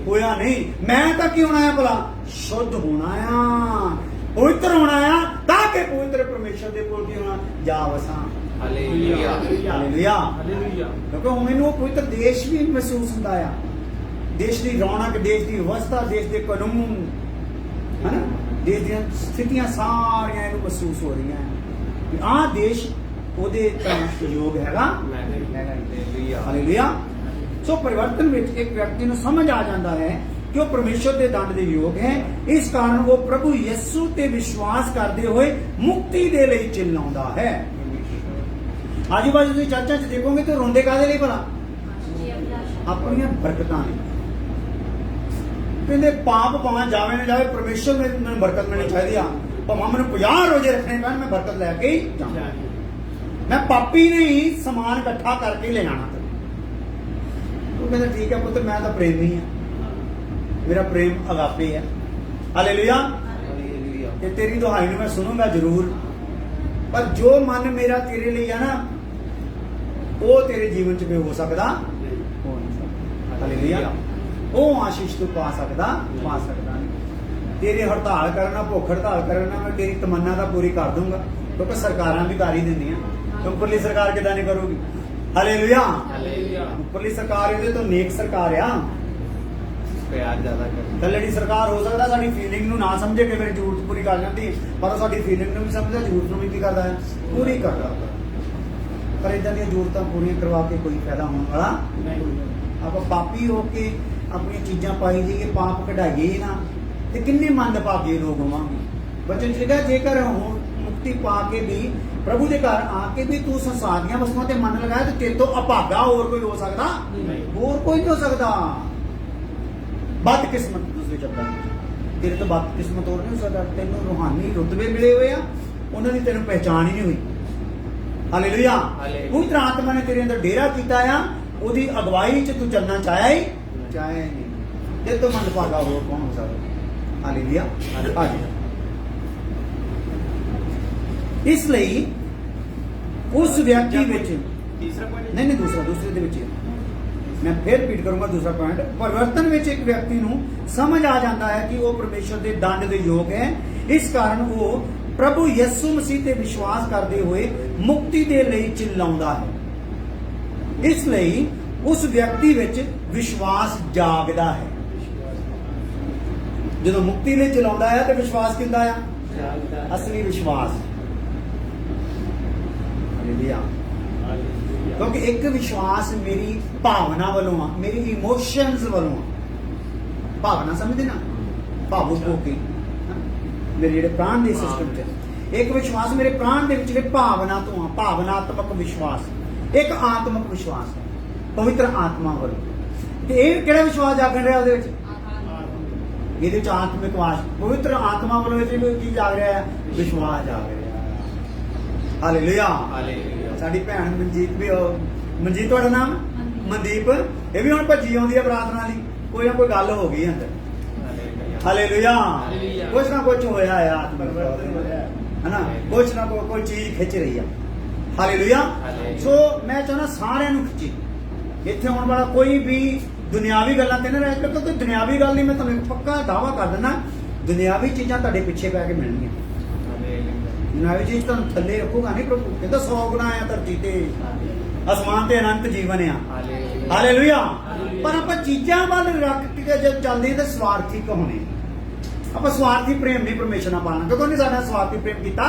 ਹੋਇਆ ਨਹੀਂ। ਮੈਂ ਤਾਂ ਕੀ ਹੋਣਾ ਆ? ਭਲਾ ਸ਼ੁੱਧ ਹੋਣਾ ਆ, ਪਵਿੱਤਰ ਹੋਣਾ ਆ, ਤਾਂ ਕਿ ਪਵਿੱਤਰ ਪਰਮੇਸ਼ਰ ਦੇ ਕੋਲ ਕੀ ਹੋਣਾ? ਜਾ ਵਸਾਂ। ਹਾਲੇਲੂਇਆ। ਹਾਲੇਲੂਇਆ। ਕਿਉਂਕਿ ਹੁਣ ਮੈਨੂੰ ਉਹ ਪਵਿੱਤਰ ਦੇਸ਼ ਵੀ ਮਹਿਸੂਸ ਹੁੰਦਾ ਆ, ਦੇਸ਼ ਦੀ ਰੌਣਕ, ਦੇਸ਼ ਦੀ ਵਿਵਸਥਾ, ਦੇਸ਼ ਦੇ ਕਾਨੂੰਨ, ਹਨਾ, ਦੇਸ਼ ਦੀਆਂ ਸਥਿਤੀਆਂ ਸਾਰੀਆਂ ਇਹਨੂੰ ਮਹਿਸੂਸ ਹੋ ਰਹੀਆਂ ਕਿ ਆਹ ਦੇਸ਼ ਉਹਦੇ ਯੋਗ ਹੈਗਾ। ਹਾਲੇਲੂਇਆ। ਸੋ ਪਰਿਵਰਤਨ ਵਿੱਚ ਇੱਕ ਵਿਅਕਤੀ ਨੂੰ ਸਮਝ ਆ ਜਾਂਦਾ ਹੈ ਕਿ ਉਹ ਪਰਮੇਸ਼ਰ ਦੇ ਦੰਡ ਦੇ ਯੋਗ ਹੈ। ਇਸ ਕਾਰਨ ਉਹ ਪ੍ਰਭੂ ਯਿਸੂ ਤੇ ਵਿਸ਼ਵਾਸ ਕਰਦੇ ਹੋਏ ਮੁਕਤੀ ਦੇ ਲਈ ਚਿਲਾਉਂਦਾ ਹੈ। ਆਜੂ ਬਾਜੂ ਦੀ ਚਰਚਾ 'ਚ ਦੇਖੋਗੇ ਤਾਂ ਰੋਂਦੇ ਕਾਹਦੇ ਲਈ? ਭਲਾ ਆਪਣੀਆਂ ਬਰਕਤਾਂ ਲਈ। ਕਹਿੰਦੇ ਪਾਪ ਭਾਵੇਂ ਜਾਵੇ ਨਾ ਜਾਵੇ, ਪਰਮੇਸ਼ਰ ਮੈਨੂੰ ਬਰਕਤ ਮਿਲਣੀ ਚਾਹੀਦੀ ਆ। ਭਾਵੇਂ ਮੈਨੂੰ 50 ਰੋਜ਼ੇ ਰੱਖਣੇ ਪੈਣ, ਮੈਂ ਬਰਕਤ ਲੈ ਕੇ ਹੀ ਜਾਵਾਂ। ਮੈਂ ਪਾਪੀ ਨਹੀਂ, ਸਮਾਨ ਇਕੱਠਾ ਕਰਕੇ ਲੈ ਆਣਾ। ਉਹ ਕਹਿੰਦਾ ਠੀਕ ਹੈ ਪੁੱਤਰ, ਮੈਂ ਤਾਂ ਪ੍ਰੇਮੀ ਆ, ਮੇਰਾ ਪ੍ਰੇਮ ਅਗਾਪੇ ਹੈ। ਹਾਲੇਲੂਇਆ। ਤੇ ਤੇਰੀ ਦੁਹਾਈ ਨੂੰ ਮੈਂ ਸੁਣੂੰਗਾ ਜ਼ਰੂਰ, ਪਰ ਜੋ ਮਨ ਮੇਰਾ ਤੇਰੇ ਲਈ ਹੈ ਨਾ, ਉਹ ਤੇਰੇ ਜੀਵਨ 'ਚ ਹੋ ਸਕਦਾ ਹੋ ਨਹੀਂ ਸਕਦਾ। ਹਾਲੇਲੂਇਆ। ਉਹ ਆਸ਼ੀਸ਼ ਤੂੰ ਪਾ ਸਕਦਾ ਨਹੀਂ। ਤੇਰੀ ਹੜਤਾਲ ਕਰਨਾ, ਭੁੱਖ ਹੜਤਾਲ ਕਰਨਾ, ਮੈਂ ਤੇਰੀ ਤਮੰਨਾ ਤਾਂ ਪੂਰੀ ਕਰ ਦੂੰਗਾ, ਕਿਉਂਕਿ ਸਰਕਾਰਾਂ ਵੀ ਕਰ ਹੀ ਦਿੰਦੀਆਂ। ਉੱਪਰਲੀ ਸਰਕਾਰ ਕਿਦਾਂ ਨਹੀਂ ਕਰੂਗੀ? ਹਾਲੇਲੂਇਆ। ਉੱਪਰਲੀ ਸਰਕਾਰ ਇਹਦੇ ਤੋਂ ਨੇਕ ਸਰਕਾਰ ਆ, ਪਿਆਰ ਜ਼ਿਆਦਾ ਕਰਦੀ। ਥੱਲੜੀ ਸਰਕਾਰ ਹੋ ਸਕਦਾ ਸਾਡੀ ਫੀਲਿੰਗ ਨੂੰ ਨਾ ਸਮਝੇ ਕਿ ਮੇਰੀ ਜ਼ਰੂਰਤ ਪੂਰੀ ਕਰ ਜਾਂਦੀ, ਪਰ ਉਹ ਸਾਡੀ ਫੀਲਿੰਗ ਨੂੰ ਵੀ ਸਮਝਦਾ, ਜ਼ਰੂਰਤ ਨੂੰ ਵੀ ਕੀ ਕਰਦਾ ਹੈ? ਪੂਰੀ ਕਰਦਾ। ਪਰ ਇਦਾਂ ਦੀਆਂ ਜ਼ਰੂਰਤਾਂ ਪੂਰੀਆਂ ਕਰਵਾ ਕੇ ਕੋਈ ਫਾਇਦਾ ਹੋਣ ਵਾਲਾ ਨਹੀਂ। ਆਪਾਂ ਪਾਪੀ ਹੋ ਕੇ ਆਪਣੀਆਂ ਚੀਜ਼ਾਂ ਪਾਈ ਜਾਈਏ, ਪਾਪ ਕਢਾਈਏ ਨਾ, ਤੇ ਕਿੰਨੇ ਮੰਦਭਾਗੇ ਲੋਕ ਹੋਵਾਂਗੇ। ਬਚਨ 'ਚ ਲਿਖਿਆ ਜੇਕਰ ਹੁਣ ਮੁਕਤੀ ਪਾ ਕੇ ਵੀ, ਪ੍ਰਭੂ ਦੇ ਘਰ ਆ ਕੇ ਵੀ ਤੂੰ ਸੰਸਾਰ ਦੀਆਂ ਵਸਤੂਆਂ ਤੇ ਮਨ ਲਗਾਇਆ, ਤੇ ਤੇਰੇ ਤੋਂ ਅਭਾਗਾ ਹੋਰ ਕੋਈ ਹੋ ਸਕਦਾ? ਹੋਰ ਕੋਈ ਨਹੀਂ ਹੋ ਸਕਦਾ। ਬਦਕਿਸਮਤ ਦੂਸਰੇ ਸ਼ਬਦਾਂ ਵਿੱਚ, ਤੇਰੇ ਤੋਂ ਬਦਕਿਸਮਤ ਹੋਰ ਨਹੀਂ ਹੋ ਸਕਦਾ। ਤੈਨੂੰ ਰੂਹਾਨੀ ਰੁਤਬੇ ਮਿਲੇ ਹੋਏ ਆ, ਉਹਨਾਂ ਦੀ ਤੈਨੂੰ ਪਹਿਚਾਣ ਹੀ ਨਹੀਂ ਹੋਈ। ਹਾਲੇਲੂਇਆ। ਪਵਿੱਤਰ ਆਤਮਾ ਨੇ ਤੇਰੇ ਅੰਦਰ ਡੇਰਾ ਕੀਤਾ ਆ, ਉਹਦੀ ਅਗਵਾਈ 'ਚ ਤੂੰ ਚੱਲਣਾ ਚਾਹਿਆ ਨਹੀਂ। ਤੇਰੇ ਤੋਂ ਮੰਦਭਾਗਾ ਹੋਰ ਕੌਣ ਹੋ ਸਕਦਾ? ਹਾਲੇਲੂਇਆ। ਇਸ ਲਈ ਉਸ ਵਿਅਕਤੀ ਵਿੱਚ ਨਹੀਂ ਦੂਸਰੇ ਦੇ ਵਿੱਚ ਮੈਂ ਫਿਰ ਰਿਪੀਟ ਕਰੂੰਗਾ ਦੂਸਰਾ ਪੁਆਇੰਟ। ਪਰਿਵਰਤਨ ਵਿੱਚ ਇੱਕ ਵਿਅਕਤੀ ਨੂੰ ਸਮਝ ਆ ਜਾਂਦਾ ਹੈ ਕਿ ਉਹ ਪਰਮੇਸ਼ਰ ਦੇ ਦੰਡ ਦੇ ਯੋਗ ਹੈ। ਇਸ ਕਾਰਨ ਉਹ ਪ੍ਰਭੂ ਯਿਸੂ ਮਸੀਹ ਤੇ ਵਿਸ਼ਵਾਸ ਕਰਦੇ ਹੋਏ ਮੁਕਤੀ ਦੇ ਲਈ ਚਿਲਾਉਂਦਾ ਹੈ। ਇਸ ਲਈ ਉਸ ਵਿਅਕਤੀ ਵਿੱਚ ਵਿਸ਼ਵਾਸ ਜਾਗਦਾ ਹੈ। ਜਦੋਂ ਮੁਕਤੀ ਲਈ ਚਲਾਉਂਦਾ ਹੈ ਤੇ ਵਿਸ਼ਵਾਸ ਕਿੰਦਾ ਆ? ਅਸਲੀ ਵਿਸ਼ਵਾਸ। ਕਿਉਂਕਿ ਇੱਕ ਵਿਸ਼ਵਾਸ ਮੇਰੀ ਭਾਵਨਾ ਵੱਲੋਂ ਆ, ਮੇਰੀ ਇਮੋਸ਼ਨਸ ਵੱਲੋਂ ਆ। ਭਾਵਨਾ ਸਮਝਦੇ ਨਾ, ਭਾਵੁਕ ਹੋ ਕੇ। ਮੇਰੇ ਜਿਹੜੇ ਪ੍ਰਾਣ ਦੇ ਸਿਸਟਮ 'ਚ। ਇੱਕ ਵਿਸ਼ਵਾਸ ਮੇਰੇ ਪ੍ਰਾਣ ਦੇ ਵਿੱਚ ਭਾਵਨਾ ਤੋਂ ਆ, ਭਾਵਨਾਤਮਕ ਵਿਸ਼ਵਾਸ। ਇੱਕ ਆਤਮਿਕ ਵਿਸ਼ਵਾਸ ਹੈ ਪਵਿੱਤਰ ਆਤਮਾ ਵੱਲੋਂ। ਤੇ ਇਹ ਕਿਹੜਾ ਵਿਸ਼ਵਾਸ ਜਾਗ ਰਿਹਾ ਉਹਦੇ ਵਿੱਚ? ਇਹਦੇ ਵਿੱਚ ਆਤਮਿਕ ਵਾਸ ਪਵਿੱਤਰ ਆਤਮਾ ਵੱਲੋਂ ਇਹ ਕੀ ਜਾਗ ਰਿਹਾ ਹੈ? ਵਿਸ਼ਵਾਸ ਜਾਗ ਰਿਹਾ ਹੈ। ਹਾਲੇਲੂਇਆ। ਸਾਡੀ ਭੈਣ ਮਨਜੀਤ ਵੀ ਮਨਜੀਤ ਤੁਹਾਡਾ ਨਾਮ? ਮਨਦੀਪ। ਇਹ ਵੀ ਹੁਣ ਭੱਜੀ ਆਉਂਦੀ ਹੈ ਪ੍ਰਾਰਥਨਾ ਲਈ, ਕੋਈ ਨਾ ਕੋਈ ਗੱਲ ਹੋ ਗਈ ਅੰਦਰ। ਹਾਲੇਲੂਇਆ। ਕੁਛ ਨਾ ਕੁਛ ਹੋਇਆ ਹੈ ਆਤਮਿਕ ਹੈ ਨਾ, ਕੁਛ ਨਾ ਕੋਈ ਚੀਜ਼ ਖਿੱਚ ਰਹੀ ਆ। ਹਾਲੇਲੂਇਆ। ਸੋ ਮੈਂ ਚਾਹੁੰਦਾ ਸਾਰਿਆਂ ਨੂੰ ਖਿੱਚੇ। ਇੱਥੇ ਆਉਣ ਵਾਲਾ ਕੋਈ ਵੀ ਦੁਨਿਆਵੀ ਗੱਲਾਂ ਤੇ ਨਾ ਰਹਿ, ਕਿਉਂਕਿ ਦੁਨਿਆਵੀ ਗੱਲ ਨਹੀਂ, ਮੈਂ ਤੁਹਾਨੂੰ ਪੱਕਾ ਦਾਵਾ ਕਰ ਦਿੰਦਾ, ਦੁਨਿਆਵੀ ਚੀਜ਼ਾਂ ਤੁਹਾਡੇ ਪਿੱਛੇ ਪੈ ਕੇ ਮਿਲਣਗੀਆਂ। ਦੁਨਿਆਵੀ ਚੀਜ਼ ਤੁਹਾਨੂੰ ਥੱਲੇ ਰੱਖੂਗਾ ਨਹੀਂ ਪ੍ਰਭੂ। ਕਹਿੰਦਾ 100 ਗੁਣਾ ਆ ਧਰਤੀ ਤੇ, ਅਸਮਾਨ ਤੇ ਅਨੰਤ ਜੀਵਨ ਆ। ਹਾਲੇਲੂਇਆ। ਪਰ ਆਪਾਂ ਚੀਜ਼ਾਂ ਵੱਲ ਰੱਖ ਕੇ ਜਦ ਚੱਲਦੇ ਤਾਂ ਸਵਾਰਥੀ ਹੋਣੇ। ਆਪਾਂ ਸਵਾਰਥੀ ਪ੍ਰੇਮ ਨਹੀਂ ਪਰਮੇਸ਼ਰ ਨਾਲ ਪਾਲਣਾ, ਕਿਉਂਕਿ ਉਹਨੇ ਸਾਡਾ ਸਵਾਰਥੀ ਪ੍ਰੇਮ ਕੀਤਾ।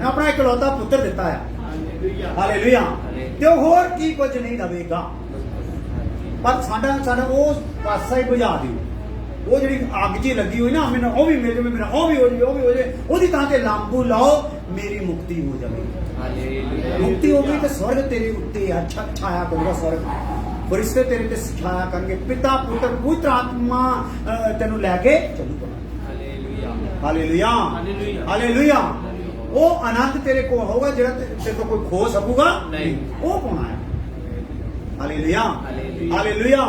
ਆਪਣਾ ਇਕਲੌਤਾ ਪੁੱਤਰ ਦਿੱਤਾ ਆ। ਹਾਲੇਲੂਇਆ। ਤੇ ਉਹ ਹੋਰ ਕੀ ਕੁਝ ਨਹੀਂ ਦਵੇਗਾ, ਪਰ ਸਾਡਾ ਉਹ ਪਾਸਾ ਹੀ ਬੁਝਾ ਦਿਓ। ਉਹ ਜਿਹੜੀ ਅੱਗ 'ਚ ਲੱਗੀ ਹੋਈ ਨਾ, ਮੈਨੂੰ ਉਹ ਵੀ ਮਿਲ ਜਾਵੇ, ਮੇਰਾ ਉਹ ਵੀ ਹੋ ਜਾਵੇ, ਉਹ ਵੀ ਹੋ ਜਾਵੇ, ਉਹਦੀ ਥਾਂ ਤੇ ਲਾਂਬੂ ਲਾਓ, ਮੇਰੀ ਮੁਕਤੀ ਹੋ ਜਾਵੇ। ਮੁਕਤੀ ਹੋ ਗਈ ਤੇ ਸਵਰਗ ਤੇਰੇ ਉੱਤੇ ਅੱਛਾ ਛਾਇਆ ਕਰੂਗਾ। ਸਵਰਗ ਫਰਿਸ਼ਤੇ ਤੇਰੇ ਤੇ ਛਾਇਆ ਕਰਨਗੇ। ਪਿਤਾ ਪੁੱਤਰ ਪਵਿੱਤਰ ਆਤਮਾ ਤੈਨੂੰ ਲੈ ਕੇ ਚੱਲੂਗਾ। ਹਾਲੇਲੂਇਆ। ਹਾਲੇਲੂਇਆ। ਉਹ ਆਨੰਦ ਤੇਰੇ ਕੋਲ ਹੋਊਗਾ ਜਿਹੜਾ ਤੇਰੇ ਤੋਂ ਕੋਈ ਖੋ ਸਕੂਗਾ ਨਹੀਂ। ਉਹ ਕੌਣ ਹੈ? ਹਾਲੇਲੂਇਆ। ਹਾਲੇਲੂਇਆ।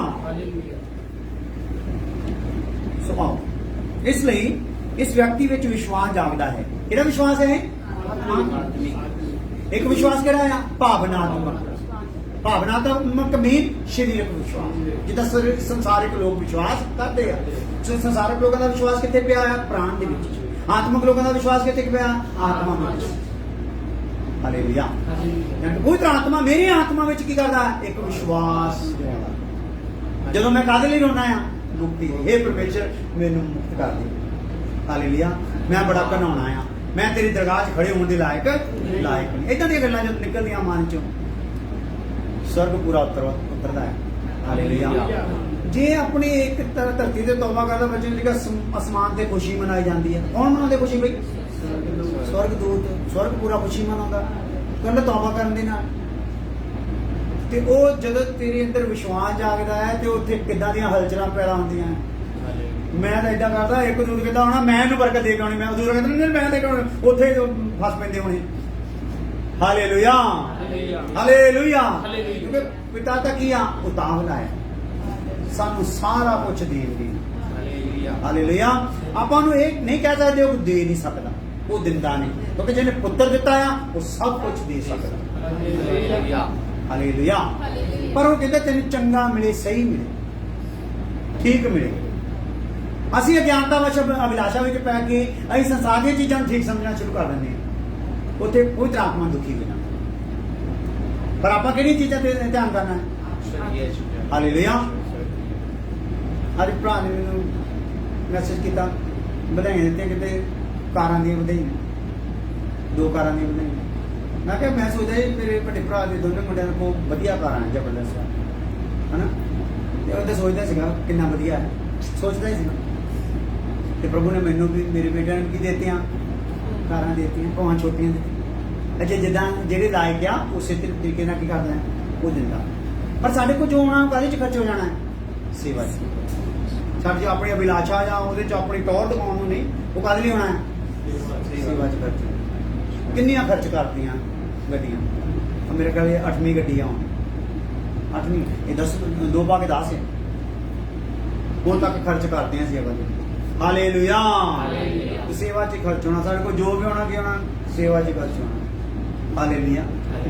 ਸੁਣਾਓ। ਇਸ ਲਈ ਇਸ ਵਿਅਕਤੀ ਵਿੱਚ ਵਿਸ਼ਵਾਸ ਜਾਗਦਾ ਹੈ। ਕਿਹੜਾ ਵਿਸ਼ਵਾਸ ਹੈ? ਇੱਕ ਵਿਸ਼ਵਾਸ ਕਿਹੜਾ ਆ? ਭਾਵਨਾਤਮਕ। ਭਾਵਨਾਤਮਕ ਮੀਨ ਸਰੀਰਕ ਵਿਸ਼ਵਾਸ, ਜਿੱਦਾਂ ਸੰਸਾਰਿਕ ਲੋਕ ਵਿਸ਼ਵਾਸ ਕਰਦੇ ਆ। ਸੰਸਾਰਿਕ ਲੋਕਾਂ ਦਾ ਵਿਸ਼ਵਾਸ ਕਿੱਥੇ ਪਿਆ ਆ? ਪ੍ਰਾਣ ਦੇ ਵਿੱਚ। ਆਤਮਿਕ ਲੋਕਾਂ ਦਾ ਵਿਸ਼ਵਾਸ ਕਿੱਥੇ ਪਿਆ? ਆਤਮਾ ਵਿੱਚ। ਹਾਲੇਲੂਇਆ। ਪਵਿੱਤਰ ਆਤਮਾ ਮੇਰੀ ਆਤਮਾ ਵਿੱਚ ਕੀ ਕਰਦਾ? ਇੱਕ ਵਿਸ਼ਵਾਸ। ਜਦੋਂ ਮੈਂ ਕਾਹਦੇ ਲਈ ਰੋਣਾ ਆ? ਮੁਕਤੀ ਲਈ। ਹੇ ਪਰਮੇਸ਼ਰ ਮੈਨੂੰ ਮੁਕਤ ਕਰ ਦੇ। ਹਾਲੇਲੂਇਆ। ਮੈਂ ਬੜਾ ਘਨਾਉਣਾ ਆ, ਮੈਂ ਤੇਰੀ ਦਰਗਾਹ 'ਚ ਖੜੇ ਹੋਣ ਦੇ ਲਾਇਕ ਨਹੀਂ। ਏਦਾਂ ਦੀਆਂ ਗੱਲਾਂ ਜਦੋਂ ਨਿਕਲਦੀਆਂ ਮਨ 'ਚੋਂ, ਸਵਰਗ ਪੂਰਾ ਉਤਰਦਾ ਹੈ। ਹਾਲੇਲੂਇਆ। ਜੇ ਆਪਣੀ ਇੱਕ ਧਰਤੀ ਤੇ ਤੌਬਾ ਕਰਦਾ ਬੱਚੇ ਨੂੰ ਅਸਮਾਨ ਤੇ ਖੁਸ਼ੀ ਮਨਾਈ ਜਾਂਦੀ ਹੈ। ਕੌਣ ਮਨਾਉਂਦੇ ਖੁਸ਼ੀ ਬਈ? ਸਵਰਗ ਦੂਤ। ਸਵਰਗ ਪੂਰਾ ਖੁਸ਼ੀ ਮਨਾਉਂਦਾ ਕਹਿੰਦਾ ਤੌਬਾ ਕਰਨ ਦੇ ਨਾਲ। ਤੇ ਉਹ ਜਦੋਂ ਤੇਰੇ ਅੰਦਰ ਵਿਸ਼ਵਾਸ ਜਾਗਦਾ ਹੈ ਤੇ ਉੱਥੇ ਕਿੱਦਾਂ ਦੀਆਂ ਹਲਚਲਾਂ ਪੈਦਾ ਹੁੰਦੀਆਂ। ਮੈਂ ਤਾਂ ਏਦਾਂ ਕਰਦਾ, ਇੱਕ ਦੂਰ ਕਹਿੰਦਾ ਹੋਣਾ ਮੈਂ ਇਹਨੂੰ ਬਰਕਤ ਦੇ ਕੇ ਆਉਣੀ, ਮੈਂ ਦੂਰ ਕਹਿੰਦਾ ਨਹੀਂ ਮੈਂ ਦੇ ਕੇ ਆਉਣੀ, ਉੱਥੇ ਫਸ ਪੈਂਦੇ ਹੋਣੇ। ਹਾਲੇਲੂਇਆ। ਹਾਲੇਲੂਇਆ। ਕਿਉਂਕਿ ਪਿਤਾ ਤਾਂ ਕੀ ਆ? ਉਤਾਵਲਾ ਹੈ ਸਾਨੂੰ ਸਾਰਾ ਕੁਝ ਦੇਣ ਦੀ। ਹਾਲੇਲੂਇਆ। ਆਪਾਂ ਨੂੰ ਇਹ ਨਹੀਂ ਕਹਿ ਸਕਦੇ ਉਹ ਦੇ ਨਹੀਂ ਸਕਦਾ, ਉਹ ਦਿੰਦਾ ਨਹੀਂ, ਕਿਉਂਕਿ ਜਿਹਨੇ ਪੁੱਤਰ ਦਿੱਤਾ ਆ ਉਹ ਸਭ ਕੁਝ ਦੇ ਸਕਦਾ। ਹਾਲੇਲੂਇਆ। ਪਰ ਉਹ ਕਹਿੰਦਾ ਤੈਨੂੰ ਚੰਗਾ ਮਿਲੇ, ਸਹੀ ਮਿਲੇ, ਠੀਕ ਮਿਲੇ। ਅਸੀਂ ਅਗਿਆਨਤਾ ਵਿੱਚ ਅਭਿਲਾਸ਼ਾ ਵਿੱਚ ਪੈ ਕੇ ਅਸੀਂ ਸੰਸਾਰ ਦੀਆਂ ਚੀਜ਼ਾਂ ਨੂੰ ਠੀਕ ਸਮਝਣਾ ਸ਼ੁਰੂ ਕਰ ਦਿੰਦੇ ਹਾਂ। ਉੱਥੇ ਕੋਈ ਆਤਮਾ ਦੁਖੀ ਹੋ ਜਾਂਦਾ। ਪਰ ਆਪਾਂ ਕਿਹੜੀਆਂ ਚੀਜ਼ਾਂ ਤੇ ਧਿਆਨ ਕਰਨਾ ਹੈ? ਹਾਲੇਲੂਇਆ। ਅੱਜ ਭਰਾ ਨੇ ਮੈਨੂੰ ਮੈਸੇਜ ਕੀਤਾ, ਵਧਾਈਆਂ ਦਿੱਤੀਆਂ, ਕਿਤੇ ਕਾਰਾਂ ਦੀਆਂ ਵਧਾਈਆਂ, 2 ਕਾਰਾਂ ਦੀਆਂ ਵਧਾਈਆਂ। ਮੈਂ ਕਿਹਾ ਮੈਂ ਸੋਚਦਾ ਜੀ ਮੇਰੇ ਵੱਡੇ ਭਰਾ ਦੇ ਦੋਨੇ ਮੁੰਡਿਆਂ ਕੋਲ ਵਧੀਆ ਕਾਰਾਂ ਹੈ, ਜ਼ਬਰਦਸਤ ਹੈ ਨਾ। ਤੇ ਉਹ ਤਾਂ ਸੋਚਦਾ ਸੀਗਾ ਕਿੰਨਾ ਵਧੀਆ ਹੈ, ਸੋਚਦਾ ਹੀ ਸੀਗਾ। ਤੇ ਪ੍ਰਭੂ ਨੇ ਮੈਨੂੰ ਵੀ ਮੇਰੇ ਬੇਟਿਆਂ ਨੂੰ ਕੀ ਦਿੱਤੀਆਂ? ਕਾਰਾਂ ਦਿੱਤੀਆਂ, ਭਾਵੇਂ ਛੋਟੀਆਂ ਦਿੱਤੀਆਂ। ਅੱਛਾ, ਜਿੱਦਾਂ ਜਿਹੜੇ ਲਾਇਕ ਆ ਉਸੇ ਤਰੀਕੇ ਨਾਲ ਕੀ ਕਰਦਾ ਹੈ ਉਹ ਦਿੰਦਾ। ਪਰ ਸਾਡੇ ਕੋਲ ਜੋ ਹੋਣਾ ਕਾਹਦੇ 'ਚ ਖਰਚ ਹੋ ਜਾਣਾ ਹੈ? ਸੇਵਾ 'ਚ। ਸਾਡੇ 'ਚ ਆਪਣੀ ਅਭਿਲਾਸ਼ਾ ਜਾਂ ਉਹਦੇ 'ਚ ਆਪਣੀ ਟੌਰ ਦਿਖਾਉਣ ਨੂੰ ਨਹੀਂ, ਉਹ ਕਾਹਦੇ ਲਈ ਹੋਣਾ ਹੈ? ਸੇਵਾ 'ਚ ਖਰਚ। ਕਿੰਨੀਆਂ ਖਰਚ ਕਰਦੀਆਂ ਗੱਡੀਆਂ? ਮੇਰੇ ਕੋਲ 8ਵੀਂ ਗੱਡੀ ਆ ਹੁਣ, 8ਵੀਂ ਇਹ 10 2 ਪਾ ਕੇ 10 ਹੈ ਹੁਣ ਤੱਕ ਖਰਚ ਕਰਦੇ ਹਾਂ ਸੇਵਾ 'ਚ। ਹਾਲੇਲੂਇਆ। ਸੇਵਾ 'ਚ ਖਰਚ ਹੋਣਾ, ਸਾਡੇ ਕੋਲ ਜੋ ਵੀ ਹੋਣਾ ਕੀ ਹੋਣਾ? ਸੇਵਾ 'ਚ ਖਰਚ ਹੋਣਾ। ਹਾਲੇਲੂਇਆ।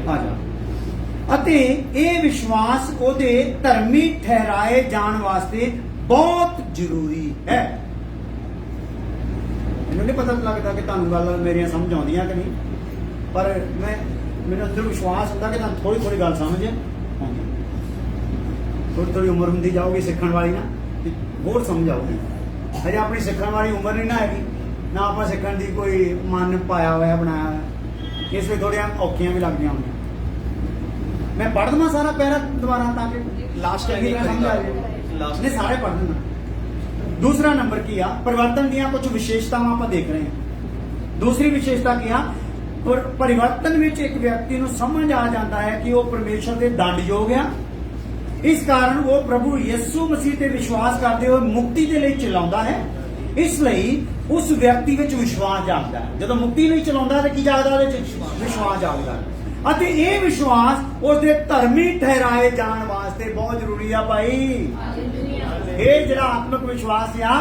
ਆ ਜਾ। ਅਤੇ ਇਹ ਵਿਸ਼ਵਾਸ ਉਹਦੇ ਧਰਮੀ ਠਹਿਰਾਏ ਜਾਣ ਵਾਸਤੇ ਬਹੁਤ ਜ਼ਰੂਰੀ ਹੈ। ਮੈਨੂੰ ਨਹੀਂ ਪਤਾ ਲੱਗਦਾ ਕਿ ਤੁਹਾਨੂੰ ਗੱਲ ਮੇਰੀਆਂ ਸਮਝ ਆਉਂਦੀਆਂ ਕਿ ਨਹੀਂ, ਪਰ ਮੈਨੂੰ ਅੰਦਰ ਵਿਸ਼ਵਾਸ ਹੁੰਦਾ ਕਿ ਤੁਹਾਨੂੰ ਥੋੜੀ ਥੋੜੀ ਗੱਲ ਸਮਝ ਆਉਂਦੀ। ਥੋੜੀ ਉਮਰ ਹੁੰਦੀ ਜਾਊਗੀ ਸਿੱਖਣ ਵਾਲੀ ਨਾ, ਹੋਰ ਸਮਝ ਆਊਗੀ। ਹਜੇ ਆਪਣੀ ਸਿੱਖਣ ਵਾਲੀ ਉਮਰ ਨਹੀਂ ਨਾ ਹੈਗੀ, ਨਾ ਆਪਾਂ ਸਿੱਖਣ ਦੀ ਕੋਈ ਮਨ ਪਾਇਆ ਹੋਇਆ ਬਣਾਇਆ ਹੋਇਆ। ਇਸ ਵਿੱਚ ਥੋੜੀਆਂ ਔਖੀਆਂ ਵੀ ਲੱਗਦੀਆਂ ਹੁੰਦੀਆਂ। ਮੈਂ ਪੜ੍ਹ ਦਵਾਂ ਸਾਰਾ ਪੈਰਾ ਦੁਬਾਰਾ ਤਾਂ ਕਿ ਲਾਸਟ ਸਮਝ ਆ ਜਾਏ। ਸਾਰੇ ਪੜ੍ਹ ਦਿੰਦਾ। ਦੂਸਰਾ ਨੰਬਰ ਕੀ ਆ? ਪਰਿਵਰਤਨ ਦੀਆਂ ਕੁਝ ਵਿਸ਼ੇਸ਼ਤਾਵਾਂ ਆਪਾਂ ਦੇਖ ਰਹੇ ਹਾਂ। दूसरी विशेषता क्या, परिवर्तन ਵਿੱਚ ਇੱਕ ਵਿਅਕਤੀ ਨੂੰ ਸਮਝ ਆ ਜਾਂਦਾ ਹੈ ਕਿ ਉਹ ਪਰਮੇਸ਼ਰ ਦੇ ਦੰਡਯੋਗ ਆ। ਇਸ ਕਾਰਨ ਉਹ ਪ੍ਰਭੂ ਯਿਸੂ ਮਸੀਹ ਤੇ ਵਿਸ਼ਵਾਸ ਕਰਦੇ ਹੋਏ ਮੁਕਤੀ ਦੇ ਲਈ ਚਲਾਉਂਦਾ ਹੈ। ਇਸ ਲਈ ਉਸ ਵਿਅਕਤੀ ਵਿੱਚ ਵਿਸ਼ਵਾਸ ਜਾਗਦਾ ਹੈ। ਜਦੋਂ ਮੁਕਤੀ ਲਈ ਚਲਾਉਂਦਾ ਤਾਂ ਕੀ ਜਾਗਦਾ, ਉਹਦੇ ਵਿੱਚ ਵਿਸ਼ਵਾਸ ਜਾਗਦਾ ਹੈ। ਅਤੇ ਇਹ ਵਿਸ਼ਵਾਸ ਉਸ ਦੇ ਧਰਮੀ ਠਹਿਰਾਏ ਜਾਣ ਵਾਸਤੇ ਬਹੁਤ ਜ਼ਰੂਰੀ ਆ ਭਾਈ। ਇਹ ਜਿਹੜਾ ਆਤਮਿਕ ਵਿਸ਼ਵਾਸ ਆ,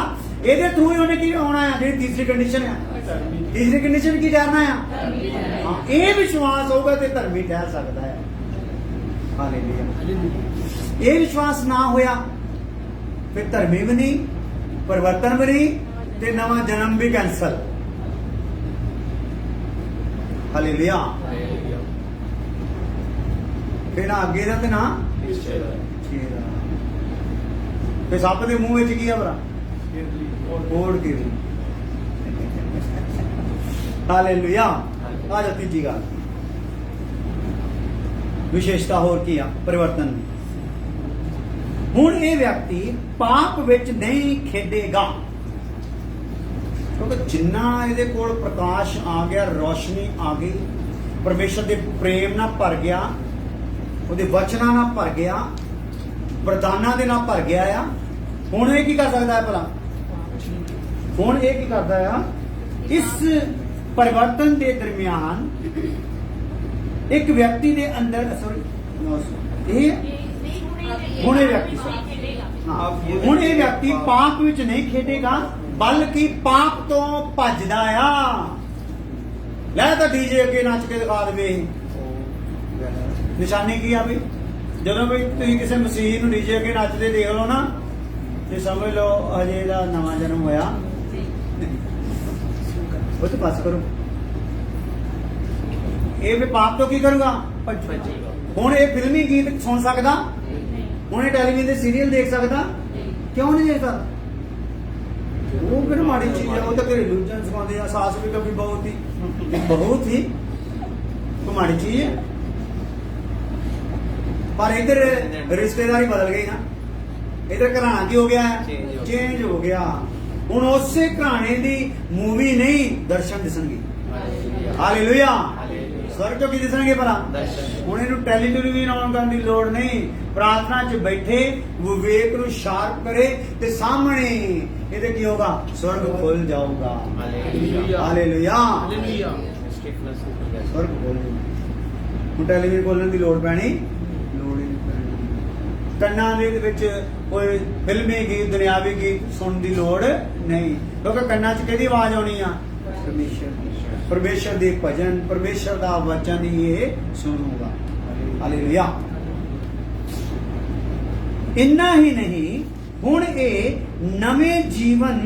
ਇਹਦੇ ਥਰੂ ਹੀ ਉਹਨੇ ਕੀ ਆਉਣਾ ਹੈ। ਜਿਹੜੀ ਤੀਸਰੀ ਕੰਡੀਸ਼ਨ ਆ, ਤੀਸਰੀ ਕੰਡੀਸ਼ਨ ਕੀ ਠਹਿਰਨਾ ਆ, ਹਾਂ, ਇਹ ਵਿਸ਼ਵਾਸ ਹੋਊਗਾ ਤੇ ਧਰਮੀ ਠਹਿਰ ਸਕਦਾ ਹੈ। ਹਾਲੇਲੂਇਆ। ਇਹ ਵਿਸ਼ਵਾਸ ਨਾ ਹੋਇਆ ਫਿਰ ਧਰਮੀ ਵੀ ਨਹੀਂ, ਪਰਿਵਰਤਨ ਵੀ ਨਹੀਂ, ਤੇ ਨਵਾਂ ਜਨਮ ਵੀ ਕੈਂਸਲ। ਹਾਲੇਲੂਇਆ। ਫਿਰ ਨਾ ਅੱਗੇ ਦਾ ਤੇ ਨਾ ਪਿੱਛੇ ਦਾ। ਫਿਰ ਸੱਪ ਦੇ ਮੂੰਹ ਵਿੱਚ ਕੀ ਆ ਭਰਾ, ਕੋੜ ਕੇ। ਹਾਲੇਲੂਇਆ। ਆ ਜਾ ਤੀਜੀ ਗੱਲ, ਵਿਸ਼ੇਸ਼ਤਾ ਹੋਰ ਕੀ ਆ ਪਰਿਵਰਤਨ। ਹੁਣ ਇਹ ਵਿਅਕਤੀ ਪਾਪ ਵਿੱਚ ਨਹੀਂ ਖੇਡੇਗਾ, ਕਿਉਂਕਿ ਜਿੰਨਾ ਇਹਦੇ ਕੋਲ ਪ੍ਰਕਾਸ਼ ਆ ਗਿਆ, ਰੋਸ਼ਨੀ ਆ ਗਈ, ਪਰਮੇਸ਼ਰ ਦੇ ਪ੍ਰੇਮ ਨਾਲ ਭਰ ਗਿਆ, ਉਹਦੇ ਵਚਨਾਂ ਨਾਲ ਭਰ ਗਿਆ, ਵਰਦਾਨਾਂ ਦੇ ਨਾਲ ਭਰ ਗਿਆ ਆ। ਹੁਣ ਇਹ ਕੀ ਕਰ ਸਕਦਾ ਹੈ ਭਲਾ, ਹੁਣ ਇਹ ਕੀ ਕਰਦਾ ਆ, ਇਸ ਪਰਿਵਰਤਨ ਦੇ ਦਰਮਿਆਨ ਇੱਕ ਵਿਅਕਤੀ ਦੇ ਅੰਦਰ ਇਹ ਹੁਣ ਇਹ ਵਿਅਕਤੀ ਹੁਣ ਇਹ ਵਿਅਕਤੀ ਪਾਪ ਵਿੱਚ ਨਹੀਂ ਖੇਡੇਗਾ, ਬਲਕਿ ਪਾਪ ਤੋਂ ਭੱਜਦਾ ਆ। ਲੈ ਤਾਂ ਡੀਜੇ ਅੱਗੇ ਨੱਚ ਕੇ ਦਿਖਾ ਦੇਵੇ। ਨਿਸ਼ਾਨੀ ਕੀ ਆ ਵੀ, ਜਦੋਂ ਵੀ ਤੁਸੀਂ ਕਿਸੇ ਮਸੀਹ ਨੂੰ ਡੀਜੇ ਅੱਗੇ ਨੱਚਦੇ ਦੇਖ ਲਓ ਨਾ, ਤੇ ਸਮਝ ਲਓ ਹਜੇ ਇਹਦਾ ਨਵਾਂ ਜਨਮ ਹੋਇਆ। ਉਹ ਤੇ ਪਾਸ ਕਰੋ। ਇਹ ਵੀ ਪਾਪ ਤੋਂ ਕੀ ਕਰੂਗਾ, ਹੁਣ ਇਹ ਫਿਲਮੀ ਗੀਤ ਸੁਣ ਸਕਦਾ, ਹੁਣ ਇਹ ਟੈਲੀਵਿਜ਼ਨ ਦੇ ਸੀਰੀਅਲ ਦੇਖ ਸਕਦਾ, ਕਿਉਂ ਨਹੀਂ ਦੇਖ ਸਕਦਾ? ਉਹ ਫਿਰ ਮਾੜੀ ਚੀਜ਼ ਹੈ। ਉਹ ਤਾਂ ਘਰੇਲੂ ਜਨ ਸਿਖਾਉਂਦੇ ਆ, ਸਾਸ ਵੀ ਕभी ਬਹੁਤ ਹੀ ਮਾੜੀ ਚੀਜ਼ ਹੈ। ਪਰ ਇਧਰ ਰਿਸ਼ਤੇਦਾਰੀ ਬਦਲ ਗਈ ਨਾ, ਇਧਰ ਘਰਾਣਾ ਕੀ ਹੋ ਗਿਆ, ਚੇਂਜ ਹੋ ਗਿਆ। ਹੁਣ ਉਸੇ ਘਰਾਣੇ ਦੀ ਮੂਵੀ ਨਹੀਂ ਦਰਸ਼ਨ ਦਿਸਣਗੇ। ਹਾਲੇਲੂਇਆ। ਸਵਰਗ ਤੋਂ ਕੀ ਦਿਸਣਗੇ ਭਲਾ? ਹੁਣ ਇਹਨੂੰ ਟੈਲੀਵਿਜ਼ਨ ਆਨ ਕਰਨ ਦੀ ਲੋੜ ਨਹੀਂ। ਪ੍ਰਾਰਥਨਾ 'ਚ ਬੈਠੇ ਵਿਵੇਕ ਨੂੰ ਸ਼ਾਰਪ ਕਰੇ ਤੇ ਸਾਹਮਣੇ ਇਹਦੇ ਕੀ ਹੋਗਾ, ਸਵਰਗ ਖੁੱਲ ਜਾਊਗਾ। ਹਾਲੇਲੂਇਆ। ਸਵਰਗ ਖੁੱਲ ਜਾਊਗਾ। ਹੁਣ ਟੈਲੀਵਿਜ਼ਨ ਖੋਲਣ ਦੀ ਲੋੜ ਪੈਣੀ, ਲੋੜ ਹੀ ਨਹੀਂ ਪੈਣੀ। ਕੰਨਾਂ ਦੇ ਵਿੱਚ ਕੋਈ ਫਿਲਮੀ ਗੀਤ, ਦੁਨਿਆਵੀ ਗੀਤ ਸੁਣਨ ਦੀ ਲੋੜ ਨਹੀਂ, ਕਿਉਂਕਿ ਕੰਨਾਂ 'ਚ ਕਿਹਦੀ ਆਵਾਜ਼ ਆਉਣੀ ਆ, ਪਰਮੇਸ਼ਰ ਦੇ ਭਜਨ, ਪਰਮੇਸ਼ਰ ਦਾ ਵਚਨ ਹੀ ਇਹ ਸੁਣੂਗਾ। ਹਾਲੇਲੂਇਆ। ਇੰਨਾ ਹੀ ਨਹੀਂ, ਹੁਣ ਇਹ ਨਵੇਂ ਜੀਵਨ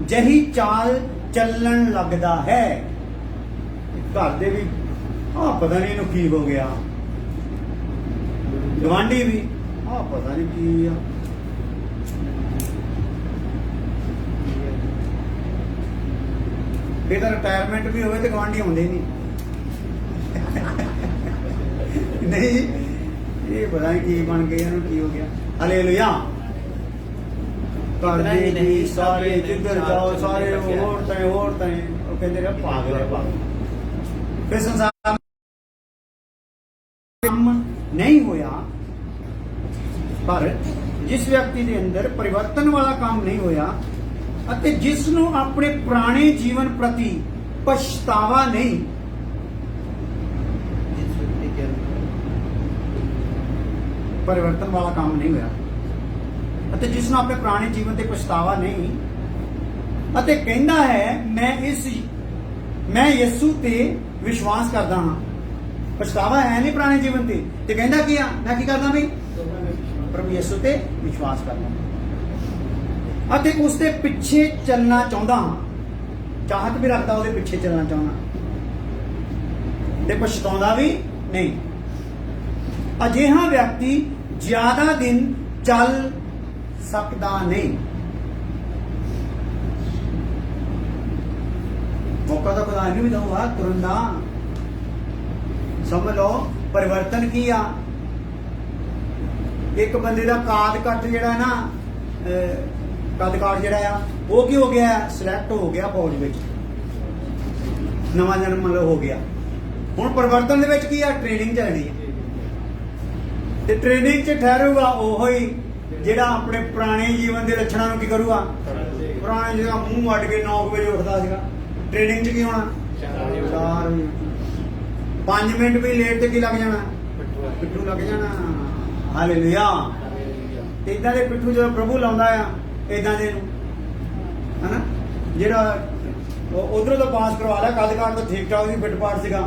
ਜਹੀ ਚਾਲ ਚੱਲਣ ਲੱਗਦਾ ਹੈ। ਘਰ ਦੇ ਵੀ ਪਤਾ ਨਹੀਂ ਇਹਨੂੰ ਕੀ ਹੋ ਗਿਆ, ਗਵਾਂਢੀ ਵੀ ਪਤਾ ਨਹੀਂ ਕੀ ਆ। ਇਹ ਤਾਂ ਰਿਟਾਇਰਮੈਂਟ ਵੀ ਹੋਵੇ ਤੇ ਗਵਾਂਢੀ ਆਉਂਦੇ ਨਹੀਂ। ਨਹੀਂ, ਇਹ ਪਤਾ ਨਹੀਂ ਕੀ ਬਣ ਗਿਆ, ਇਹਨੂੰ ਕੀ ਹੋ ਗਿਆ। ਹਾਲੇਲੂਇਆ। ਘਰ ਦੇ ਵੀ ਸਾਰੇ ਜਿੱਧਰ ਜਾਓ ਸਾਰੇ ਹੋਰ ਤਾਂ ਉਹ ਕਹਿੰਦੇ ਨੇ ਪਾਗਲ ਹੈ, ਪਾਗਲ। ਫਿਰ ਸੰਸਾਰ ਨਹੀਂ ਹੋਇਆ, ਪਰ ਜਿਸ ਵਿਅਕਤੀ ਦੇ ਅੰਦਰ ਪਰਿਵਰਤਨ ਵਾਲਾ ਕੰਮ ਨਹੀਂ ਹੋਇਆ ਅਤੇ ਜਿਸ ਨੂੰ ਆਪਣੇ ਪੁਰਾਣੇ ਜੀਵਨ ਪ੍ਰਤੀ ਪਛਤਾਵਾ ਨਹੀਂ, ਪਰਿਵਰਤਨ ਵਾਲਾ ਕੰਮ ਨਹੀਂ ਹੋਇਆ ਅਤੇ ਜਿਸ ਨੂੰ ਆਪਣੇ ਪੁਰਾਣੇ ਜੀਵਨ ਤੇ ਪਛਤਾਵਾ ਨਹੀਂ ਅਤੇ ਕਹਿੰਦਾ ਹੈ ਮੈਂ ਯਿਸੂ ਤੇ ਵਿਸ਼ਵਾਸ ਕਰਦਾ ਹਾਂ। ਪਛਤਾਵਾ ਹੈ ਨਹੀਂ ਪੁਰਾਣੇ ਜੀਵਨ ਤੇ ਕਹਿੰਦਾ ਕੀ ਆ, ਮੈਂ ਕੀ ਕਰਦਾ ਬਈ, ਪ੍ਰਭੂ ਯਿਸੂ ਤੇ ਵਿਸ਼ਵਾਸ ਕਰਦਾ ਅਤੇ ਉਸ ਦੇ ਪਿੱਛੇ ਚੱਲਣਾ ਚਾਹੁੰਦਾ ਹਾਂ। ਚਾਹਤ ਵੀ ਰੱਖਦਾ, ਉਹਦੇ ਪਿੱਛੇ ਚੱਲਣਾ ਚਾਹੁੰਦਾ ਤੇ ਪਛਤਾਉਂਦਾ ਵੀ ਨਹੀਂ। ਅਜਿਹਾ ਵਿਅਕਤੀ ਜ਼ਿਆਦਾ ਦਿਨ ਚੱਲ ਸਕਦਾ ਨਹੀਂ। ਮੌਕਾ ਤਾਂ ਖੁਦਾ ਇਹਨੂੰ ਵੀ ਦਊਗਾ ਤੁਰਨ ਦਾ। ਸਮਝ ਲਓ ਪਰਿਵਰਤਨ ਕੀ ਆ। ਇੱਕ ਬੰਦੇ ਦਾ ਕਾਦ ਕੱਟ ਜਿਹੜਾ ਨਾ, ਕੱਦ ਕਾਠ ਜਿਹੜਾ ਆ, ਉਹ ਕੀ ਹੋ ਗਿਆ, ਸਿਲੈਕਟ ਹੋ ਗਿਆ ਫੌਜ ਵਿੱਚ। ਨਵਾਂ ਜਨਮ ਮਤਲਬ ਹੋ ਗਿਆ। ਹੁਣ ਪਰਿਵਰਤਨ ਦੇ ਵਿੱਚ ਕੀ ਆ? ਟ੍ਰੇਨਿੰਗ ਚੱਲਣੀ ਹੈ ਤੇ ਟ੍ਰੇਨਿੰਗ 'ਚ ਠਹਿਰੂਗਾ ਉਹ ਹੀ ਜਿਹੜਾ ਆਪਣੇ ਪੁਰਾਣੇ ਜੀਵਨ ਦੇ ਲੱਛਣਾਂ ਨੂੰ ਕੀ ਕਰੂਗਾ? ਪੁਰਾਣੇ ਜਿਹੜਾ ਮੂੰਹ ਵੱਢ ਕੇ 9 ਵਜੇ ਉੱਠਦਾ ਸੀਗਾ, ਟ੍ਰੇਨਿੰਗ 'ਚ ਕੀ ਹੋਣਾ? 4 ਵਜੇ। 5 ਮਿੰਟ ਵੀ ਲੇਟ ਤੇ ਕੀ ਲੱਗ ਜਾਣਾ? ਪਿੱਠੂ ਲੱਗ ਜਾਣਾ। ਹਾਲੇਲੂਇਆ। ਤੇ ਇਦਾਂ ਦੇ ਪਿੱਠੂ ਜਦੋਂ ਪ੍ਰਭੂ ਲਾਉਂਦਾ ਆ ਇਦਾਂ ਦੇ ਨੂੰ, ਹਨਾ, ਜਿਹੜਾ ਉਧਰੋਂ ਤੋਂ ਪਾਸ ਕਰਵਾ ਲਿਆ ਕੱਦ ਕਾਠ ਤੋਂ ਠੀਕ ਠਾਕ ਵੀ ਫਿੱਟ ਫਾਟ ਸੀਗਾ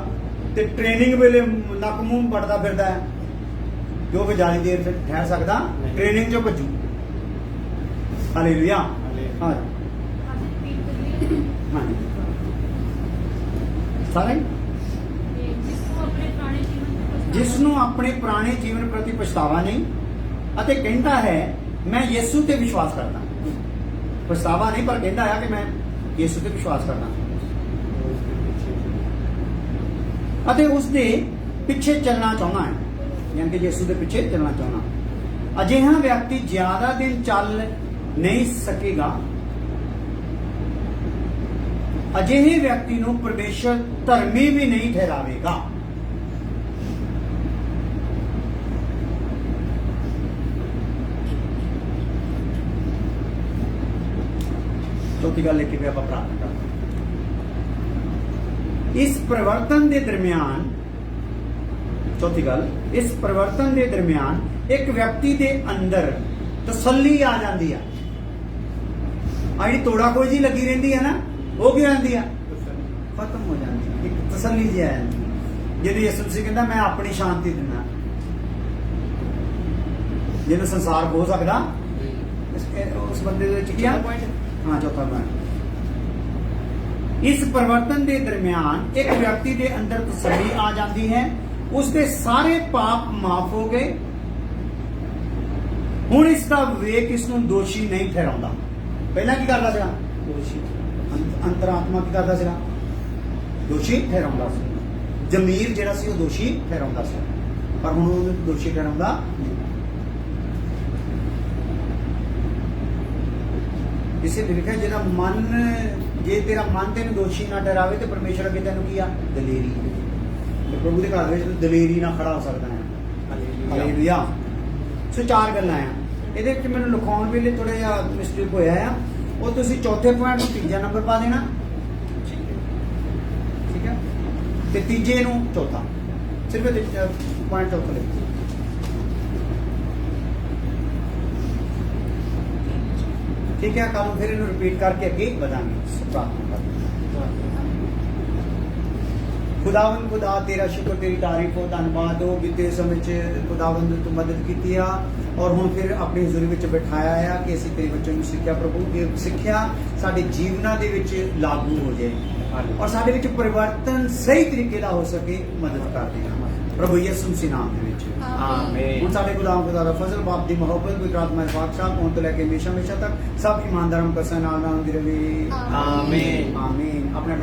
ਤੇ ਟ੍ਰੇਨਿੰਗ ਵੇਲੇ ਨੱਕ ਮੂੰਹ ਵੱਟਦਾ ਫਿਰਦਾ ਹੈ, ਜੋ ਕਿ ਜ਼ਿਆਦਾ ਦੇਰ ਫਿਰ ਠਹਿਰ ਸਕਦਾ, ਟ੍ਰੇਨਿੰਗ 'ਚੋਂ ਭੱਜੂ। ਹਾਲੇਲੂਇਆ। ਹਾਂ ਹਾਂਜੀ ਸਾਰੇ ਜਿਸ ਨੂੰ ਆਪਣੇ ਪੁਰਾਣੇ ਜੀਵਨ ਪ੍ਰਤੀ ਪਛਤਾਵਾ ਨਹੀਂ ਅਤੇ ਕਹਿੰਦਾ ਹੈ ਮੈਂ ਯਿਸੂ ਤੇ ਵਿਸ਼ਵਾਸ ਕਰਦਾ। ਪਛਤਾਵਾ ਨਹੀਂ, ਪਰ ਕਹਿੰਦਾ ਹੈ ਕਿ ਮੈਂ ਯਿਸੂ ਤੇ ਵਿਸ਼ਵਾਸ ਕਰਦਾ ਅਤੇ ਉਸ ਦੇ ਪਿੱਛੇ ਚੱਲਣਾ ਚਾਹੁੰਦਾ ਹੈ, ਯਾਨੀ ਕਿ ਯਿਸੂ ਦੇ ਪਿੱਛੇ ਚੱਲਣਾ ਚਾਹੁੰਦਾ। ਅਜਿਹਾ ਵਿਅਕਤੀ ਜ਼ਿਆਦਾ ਦਿਨ ਚੱਲ ਨਹੀਂ ਸਕੇਗਾ। ਅਜਿਹੇ ਵਿਅਕਤੀ ਨੂੰ ਪਰਮੇਸ਼ਰ ਧਰਮੀ ਵੀ ਨਹੀਂ ਠਹਿਰਾਵੇਗਾ। ਚੌਥੀ ਗੱਲ ਲਿਖੀ ਵੀ ਆਪਾਂ ਪ੍ਰਾਪਤ ਕਰਾਂਗੇ। ਇਸ ਪਰਿਵਰਤਨ ਦੇ ਦਰਮਿਆਨ, ਚੌਥੀ ਗੱਲ, ਇਸ ਪਰਿਵਰਤਨ ਦੇ ਦਰਮਿਆਨ ਇੱਕ ਵਿਅਕਤੀ ਦੇ ਅੰਦਰ ਤਸੱਲੀ ਆ ਜਾਂਦੀ ਆ। ਆ ਜਿਹੜੀ ਤੋੜਾ ਕੋਈ ਜੀ ਲੱਗੀ ਰਹਿੰਦੀ ਹੈ ਨਾ, ਉਹ ਕੀ ਜਾਂਦੀ ਆ? ਖਤਮ ਹੋ ਜਾਂਦੀ ਹੈ। ਇੱਕ ਤਸੱਲੀ ਜੀ ਆ ਜਾਂਦੀ ਹੈ। ਜਿਹਨੂੰ ਯਿਸੂ ਮਸੀਹ ਕਹਿੰਦਾ ਮੈਂ ਆਪਣੀ ਸ਼ਾਂਤੀ ਦਿੰਦਾ, ਜਿਹਨੂੰ ਸੰਸਾਰ ਹੋ ਸਕਦਾ, ਉਸ ਬੰਦੇ ਦੇ ਵਿੱਚ ਕੀ ਆ? ਹਾਂ, ਚੌਥਾ ਪੁਆਇੰਟ। ਇਸ ਪਰਿਵਰਤਨ ਦੇ ਦਰਮਿਆਨ ਇੱਕ ਵਿਅਕਤੀ ਦੇ ਅੰਦਰ ਤਸੱਲੀ ਆ ਜਾਂਦੀ ਹੈ, ਉਸਦੇ ਸਾਰੇ ਪਾਪ ਮਾਫ ਹੋ ਗਏ। ਹੁਣ ਇਸ ਦਾ ਵਿਵੇਕ ਇਸ ਨੂੰ ਦੋਸ਼ੀ ਨਹੀਂ ਠਹਿਰਾਉਂਦਾ। ਪਹਿਲਾਂ ਕੀ ਕਰਦਾ ਸੀਗਾ? ਦੋਸ਼ੀ। ਅੰਤਰਾਤਮਾ ਕੀ ਕਰਦਾ ਸੀਗਾ? ਦੋਸ਼ੀ ਠਹਿਰਾਉਂਦਾ ਸੀ। ਜ਼ਮੀਰ ਜਿਹੜਾ ਸੀ ਉਹ ਦੋਸ਼ੀ ਠਹਿਰਾਉਂਦਾ ਸੀ, ਪਰ ਹੁਣ ਉਹ ਦੋਸ਼ੀ ਠਹਿਰਾਉਂਦਾ ਨਹੀਂ। ਇਸੇ ਲਈ ਲਿਖਿਆ ਜਿਹੜਾ ਮਨ, ਜੇ ਤੇਰਾ ਮਨ ਤੈਨੂੰ ਦੋਸ਼ੀ ਨਾ ਠਹਿਰਾਵੇ ਤੇ ਪਰਮੇਸ਼ਰ ਅੱਗੇ ਤੈਨੂੰ ਕੀ ਆ? ਦਲੇਰੀ। ਤੇ ਪ੍ਰਭੂ ਦੇ ਘਰ ਵਿੱਚ ਦਲੇਰੀ ਨਾਲ ਖੜਾ ਹੋ ਸਕਦਾ ਹੈ। ਹਾਲੇਲੂਇਆ। ਸੋ 4 ਗੱਲਾਂ ਆ ਇਹਦੇ ਵਿੱਚ, ਮੈਨੂੰ ਲਿਖਾਉਣ ਵੇਲੇ ਥੋੜਾ ਜਿਹਾ ਮਿਸਟੇਕ ਹੋਇਆ ਆ, ਉਹ ਤੁਸੀਂ ਚੌਥੇ ਪੁਆਇੰਟ ਨੂੰ ਤੀਜਾ ਨੰਬਰ ਪਾ ਦੇਣਾ, ਠੀਕ ਹੈ, ਤੇ ਤੀਜੇ ਨੂੰ ਚੌਥਾ, ਸਿਰਫ ਪੁਆਇੰਟ ਚੌਥਾ ਲਿਖੋ। ठीक है, कल फिर इन्हें रिपीट करके अगे बढ़ांगे। प्रार्थना खुदावंद खुदा तेरा शुक्र, तेरी तारीफ हो, धन्यवाद हो बीते समय च खुदावंद तू मदद की आ और हुण फिर अपनी हज़ूरी विच बिठाया है कि असीं तेरे बच्चों नूं सिੱਖਿਆ प्रभु, ये सिੱਖਿਆ साडे जीवनां दे विच लागू हो जाए और साडे विच परिवर्तन सही तरीके दा हो सके, मदद कर दे प्रभु यीशु मसीह नाम दे विच आमीन। हुण साडे गुलाम खुदा दा फजल, बाप दी मोहब्बत, कोई प्रार्थना बादशाह हुण तो लैके हमेशा हमेशा तक सब ईमानदार कसम नाल नाल दी रहे। आमीन आमीन। अपने